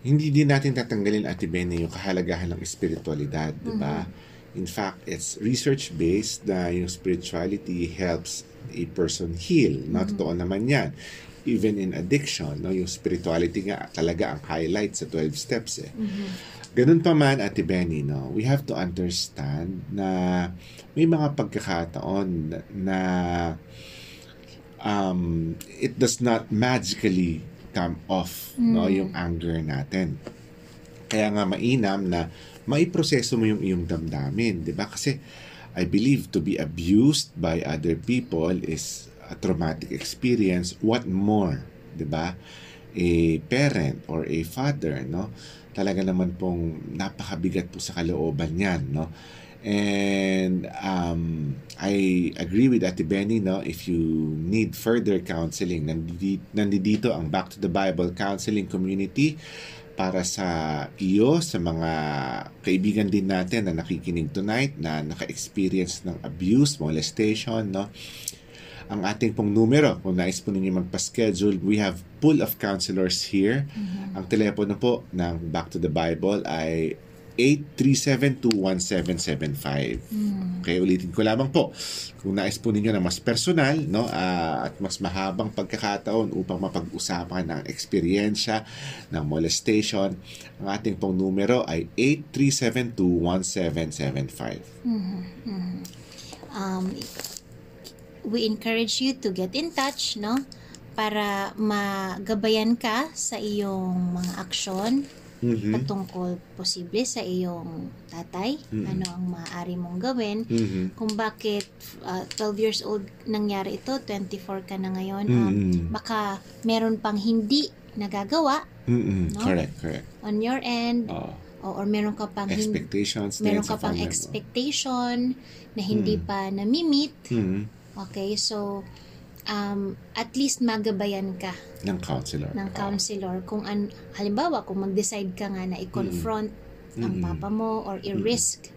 Hindi din natin tatanggalin, Ate Benny, yung kahalagahan ng espiritualidad, di ba? In fact, it's research-based na yung spirituality helps a person heal. Totoo naman yan. Even in addiction, yung spirituality nga talaga ang highlight sa 12 steps. Ganun pa man, Ate Benny, we have to understand na may mga pagkakataon na it does not magically come off yung anger natin. Kaya nga mainam na maiproseso mo yung iyong damdamin, di ba? Kasi I believe to be abused by other people is a traumatic experience. What more, di ba? A parent or a father, no? Talaga naman pong napakabigat po sa kalooban yan, no? And I agree with Ate Benny, no? If you need further counseling, nandito ang Back to the Bible Counseling Community para sa iyo, sa mga kaibigan din natin na nakikinig tonight, na naka-experience ng abuse, molestation, no? Ang ating pong numero, kung nais po ninyo magpa-schedule, we have pool of counselors here. Ang telepono po ng Back to the Bible ay 837-21775. Okay, ulitin ko lamang po. Kung nais po ninyo na mas personal, no, at mas mahabang pagkakataon upang mapag-usapan ang eksperyensya ng molestation, ang ating pong numero ay 837-21775. We encourage you to get in touch, no? Para magabayan ka sa iyong mga aksyon patungkol posible sa iyong tatay, ano ang maaari mong gawin, kung bakit 12 years old nangyari ito, 24 ka na ngayon, baka meron pang hindi nagagawa, no? Correct. On your end, or meron ka pang expectations, meron ka pang expectation na hindi pa na-meet. Okay, so at least magabayan ka ng counselor. Kung halimbawa kung mag-decide ka nga na i-confront ang papa mo or i-risk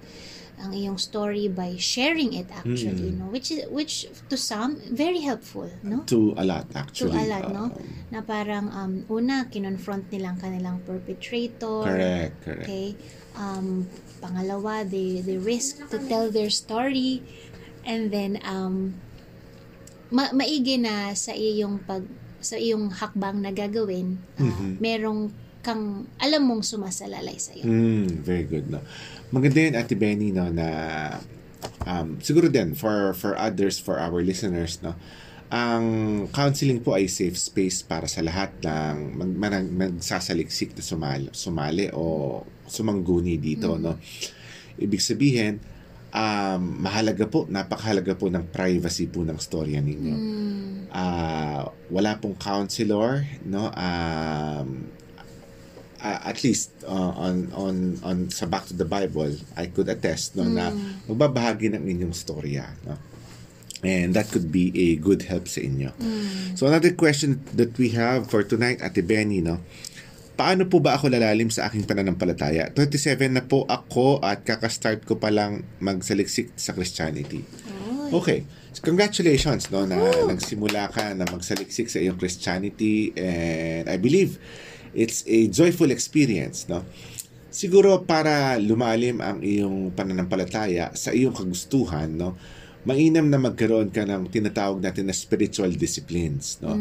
ang iyong story by sharing it actually, no, which to some very helpful, no, to a lot actually, no, na parang una kinonfront nilang kanilang perpetrator, correct. Okay, pangalawa they risk to tell their story, and then maigi na sa iyong hakbang na gagawin, merong kang alam mong sumasalalay sa iyo. Very good, no. Maganda yan, Ate Benny, no, na siguro din for others, for our listeners, no, ang counseling po ay safe space para sa lahat ng magsasaliksik na sumali o sumangguni dito, no. Ibig sabihin, napakahalaga po ng privacy po ng storya ninyo. Wala pong counselor, no, at least on sa Back to the Bible, I could attest, no, na magbabahagi ng inyong storya, no. And that could be a good help sa inyo. So another question that we have for tonight, Ate Benny, no, paano po ba ako lalalim sa aking pananampalataya? 37 na po ako at kakastart ko pa lang magsaliksik sa Christianity. Okay. So, congratulations, no, na nagsimula ka na magsaliksik sa iyong Christianity, and I believe it's a joyful experience, no? Siguro para lumalim ang iyong pananampalataya sa iyong kagustuhan, no, mainam na magkaroon ka ng tinatawag natin na spiritual disciplines, no?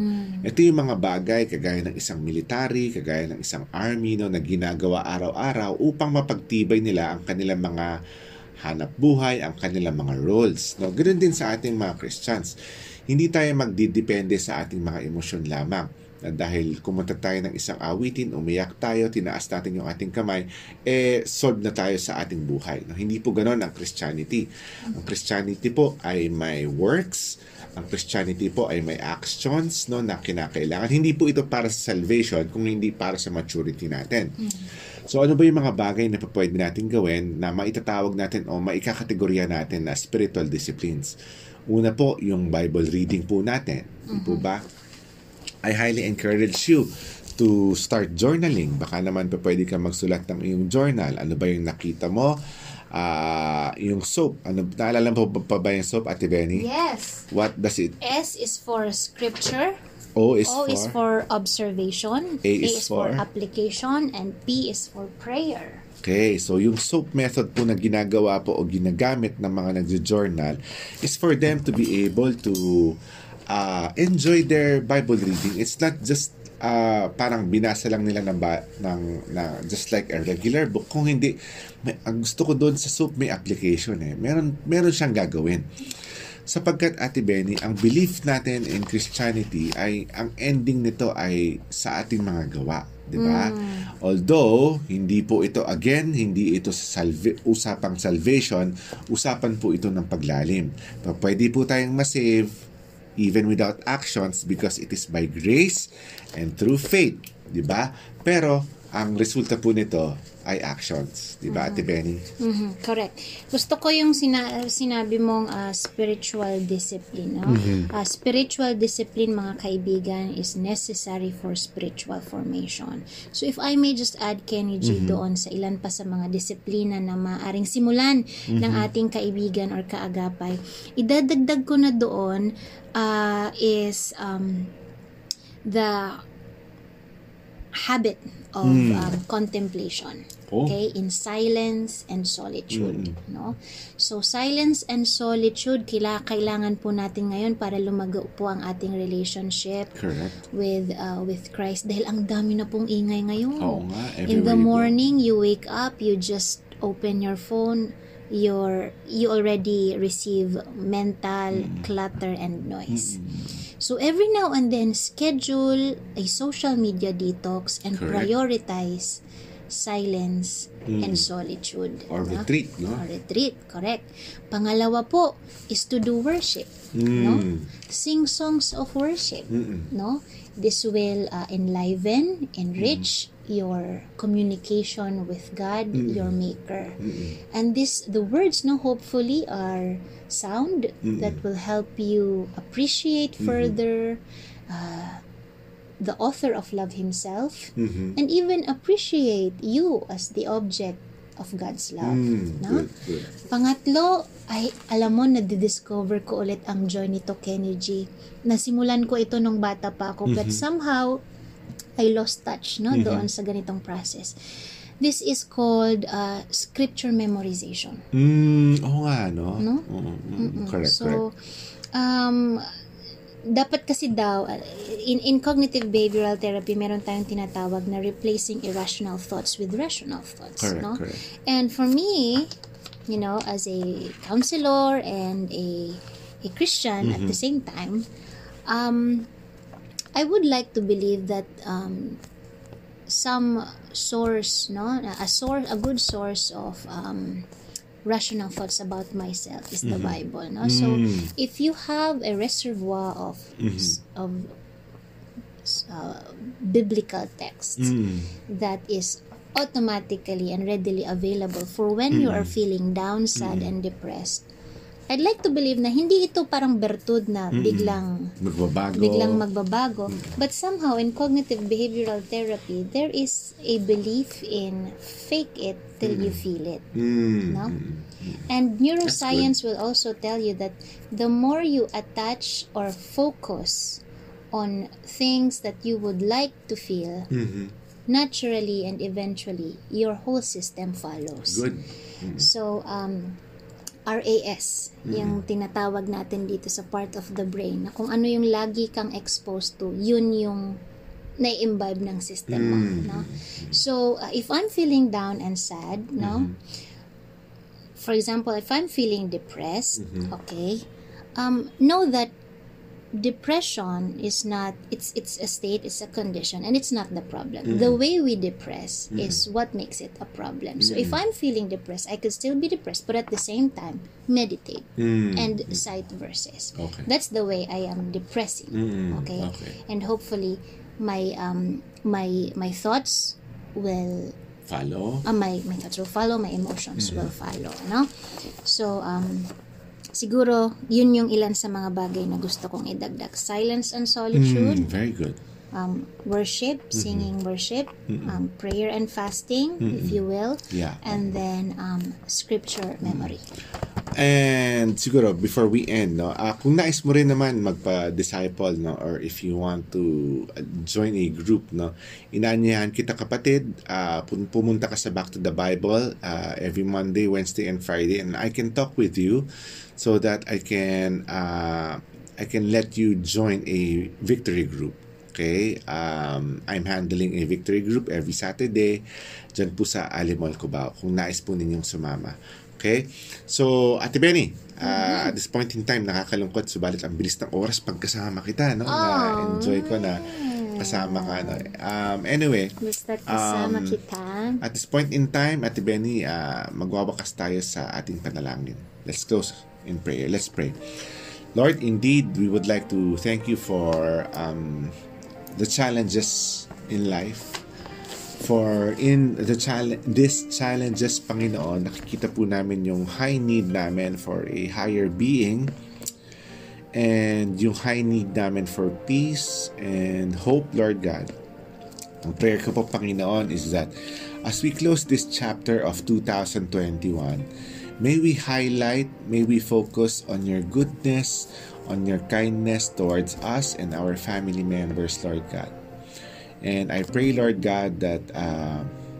Ito yung mga bagay kagaya ng isang military, kagaya ng isang army, no, na ginagawa araw-araw upang mapagtibay nila ang kanilang mga hanap buhay, ang kanilang mga roles, no? Ganoon din sa ating mga Christians. Hindi tayo magdidepende sa ating mga emosyon lamang. Dahil kumunta tayo ng isang awitin, umiyak tayo, tinaas natin yung ating kamay, solve na tayo sa ating buhay. No? Hindi po ganon ang Christianity. Ang Christianity po ay may works, ang Christianity po ay may actions, no, na kinakailangan. Hindi po ito para sa salvation, kung hindi para sa maturity natin. So ano ba yung mga bagay na pwede natin gawin na maitatawag natin o maikakategorya natin na spiritual disciplines? Una po, yung Bible reading po natin. Di po ba? I highly encourage you to start journaling. Baka naman pa pwede kang magsulat ng iyong journal. Ano ba yung nakita mo? Yung soap. Naalala mo pa ba yung soap, Ate Benny? Yes. What does it? S is for scripture. O is for observation. A is for application. And P is for prayer. Okay, so yung soap method po na ginagawa po o ginagamit ng mga nagjo-journal is for them to be able to enjoy their Bible reading. It's not just parang binasa lang nila ng just like a regular book. Kung hindi, ang gusto ko doon sa soap, may application. Meron siyang gagawin. Sapagkat, Ate Benny, ang belief natin in Christianity ay, ang ending nito ay sa ating mga gawa. Diba? Although, hindi po ito, again, hindi ito usapang salvation, usapan po ito ng paglalim. Pwede po tayong masave even without actions because it is by grace and through faith. Diba? Pero, ang resulta po nito ay actions. Diba, Ate Benny? Correct. Gusto ko yung sinabi mong spiritual discipline. No? Spiritual discipline, mga kaibigan, is necessary for spiritual formation. So if I may just add, Kenny G, doon sa ilan pa sa mga disiplina na maaring simulan ng ating kaibigan or kaagapay, idadagdag ko na doon is the habit of contemplation. Okay, in silence and solitude, no? So silence and solitude kailangan po natin ngayon para lumago po ang ating relationship with Christ, dahil ang dami na pong ingay ngayon. In the morning you wake up, you just open your phone, you already receive mental clutter and noise. So every now and then, schedule a social media detox and prioritize silence and solitude. Or retreat, no? Or retreat, correct. Pangalawa po is to do worship, no? Sing songs of worship, no? This will enliven, enrich your communication with God, your Maker. And the words, no, hopefully are sound that will help you appreciate further the author of love himself, and even appreciate you as the object of God's love. No? Good. Pangatlo, ay alam mo, nadidiscover ko ulit ang joy nito, Kenny G. Nasimulan ko ito nung bata pa ako, but somehow I lost touch, no, doon sa ganitong process. This is called scripture memorization. Oo nga, no? Correct, so, dapat kasi daw, in cognitive behavioral therapy, meron tayong tinatawag na replacing irrational thoughts with rational thoughts. No? Correct. And for me, you know, as a counselor and a Christian at the same time, I would like to believe that some source, no, a good source of rational thoughts about myself is the Bible, no? So if you have a reservoir of biblical texts that is automatically and readily available for when you are feeling down, sad, and depressed, I'd like to believe na hindi ito parang bertud na biglang magbabago. But somehow in cognitive behavioral therapy, there is a belief in fake it till you feel it. No? And neuroscience will also tell you that the more you attach or focus on things that you would like to feel, naturally and eventually, your whole system follows. Good. So, RAS, yung tinatawag natin dito sa part of the brain, na kung ano yung lagi kang exposed to, yun yung nai-imbibe ng system mo. No? So, if I'm feeling down and sad, no? For example, if I'm feeling depressed, okay, know that depression is not, it's a state, it's a condition, and it's not the problem. The way we depress is what makes it a problem. So if I'm feeling depressed, I could still be depressed, but at the same time meditate and cite verses. That's the way I am depressing. Okay? And hopefully my thoughts will follow. My thoughts will follow, my emotions will follow, no? So siguro, yun yung ilan sa mga bagay na gusto kong idagdag. Silence and solitude. Very good. Worship, singing worship, prayer and fasting, if you will. Yeah. And then, scripture memory. And siguro, before we end, no, kung nais mo rin naman magpa-disciple, no, or if you want to join a group, no, inaanyahan kita, kapatid, pumunta ka sa Back to the Bible every Monday, Wednesday, and Friday, and I can talk with you so that I can let you join a victory group. Okay? I'm handling a victory group every Saturday dyan po sa Alimol, Cubao, kung nais po ninyong sumama. Okay? So, Ate Benny, At this point in time, nakakalungkot, subalit ang bilis ng oras pagkasama kita, no? Na-enjoy ko na kasama ka, no? Anyway, Basta kasama kita. at this point in time, Ate Benny, magwawakas tayo sa ating panalangin. Let's close in prayer. Let's pray. Lord, indeed, we would like to thank you for the challenges in life. For in these challenges, Panginoon, nakikita po namin yung high need namin for a higher being and yung high need namin for peace and hope, Lord God. Ang prayer ko po, Panginoon, is that as we close this chapter of 2021, may we highlight, may we focus on your goodness, on your kindness towards us and our family members, Lord God. And I pray, Lord God, that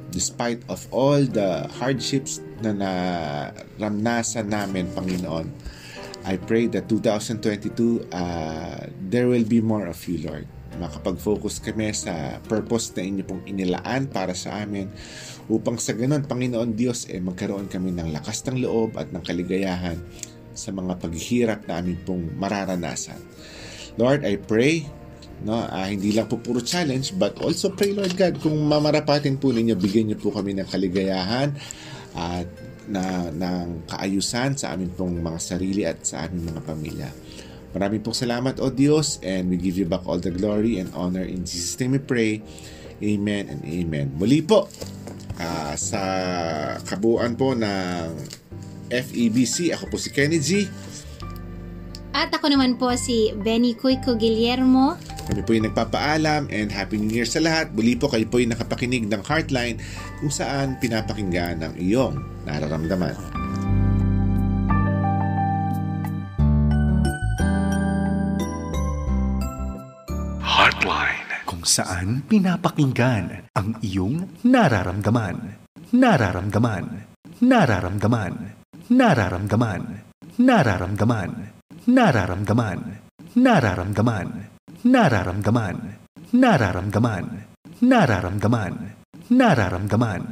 despite of all the hardships na naramnasan namin, Panginoon, I pray that 2022, there will be more of you, Lord. Makapag-focus kami sa purpose na inyo pong inilaan para sa amin upang sa ganun, Panginoon Diyos, magkaroon kami ng lakas ng loob at ng kaligayahan sa mga paghihirap na amin pong mararanasan. Lord, I pray, hindi lang po puro challenge, but also pray, Lord God, kung mamarapatin po ninyo, bigyan niyo po kami ng kaligayahan at ng kaayusan sa amin pong mga sarili at sa aming mga pamilya. Maraming pong salamat, O Diyos, and we give you back all the glory and honor. In Jesus' name we pray. Amen and amen. Muli po, sa kabuuan po ng FEBC, ako po si Kenny G. At ako naman po si Benny Cuico Guillermo. Kami po yung nagpapaalam and Happy New Year sa lahat. Muli po kayo po yung nakapakinig ng Heartline kung saan pinapakinggan ang iyong nararamdaman. Heartline, kung saan pinapakinggan ang iyong nararamdaman. Nararamdaman. Nararamdaman. Nararamdaman. Nararamdaman. Nararamdaman. Nararamdaman. Nararamdaman. Nararamdaman. Nararamdaman. Nararamdaman.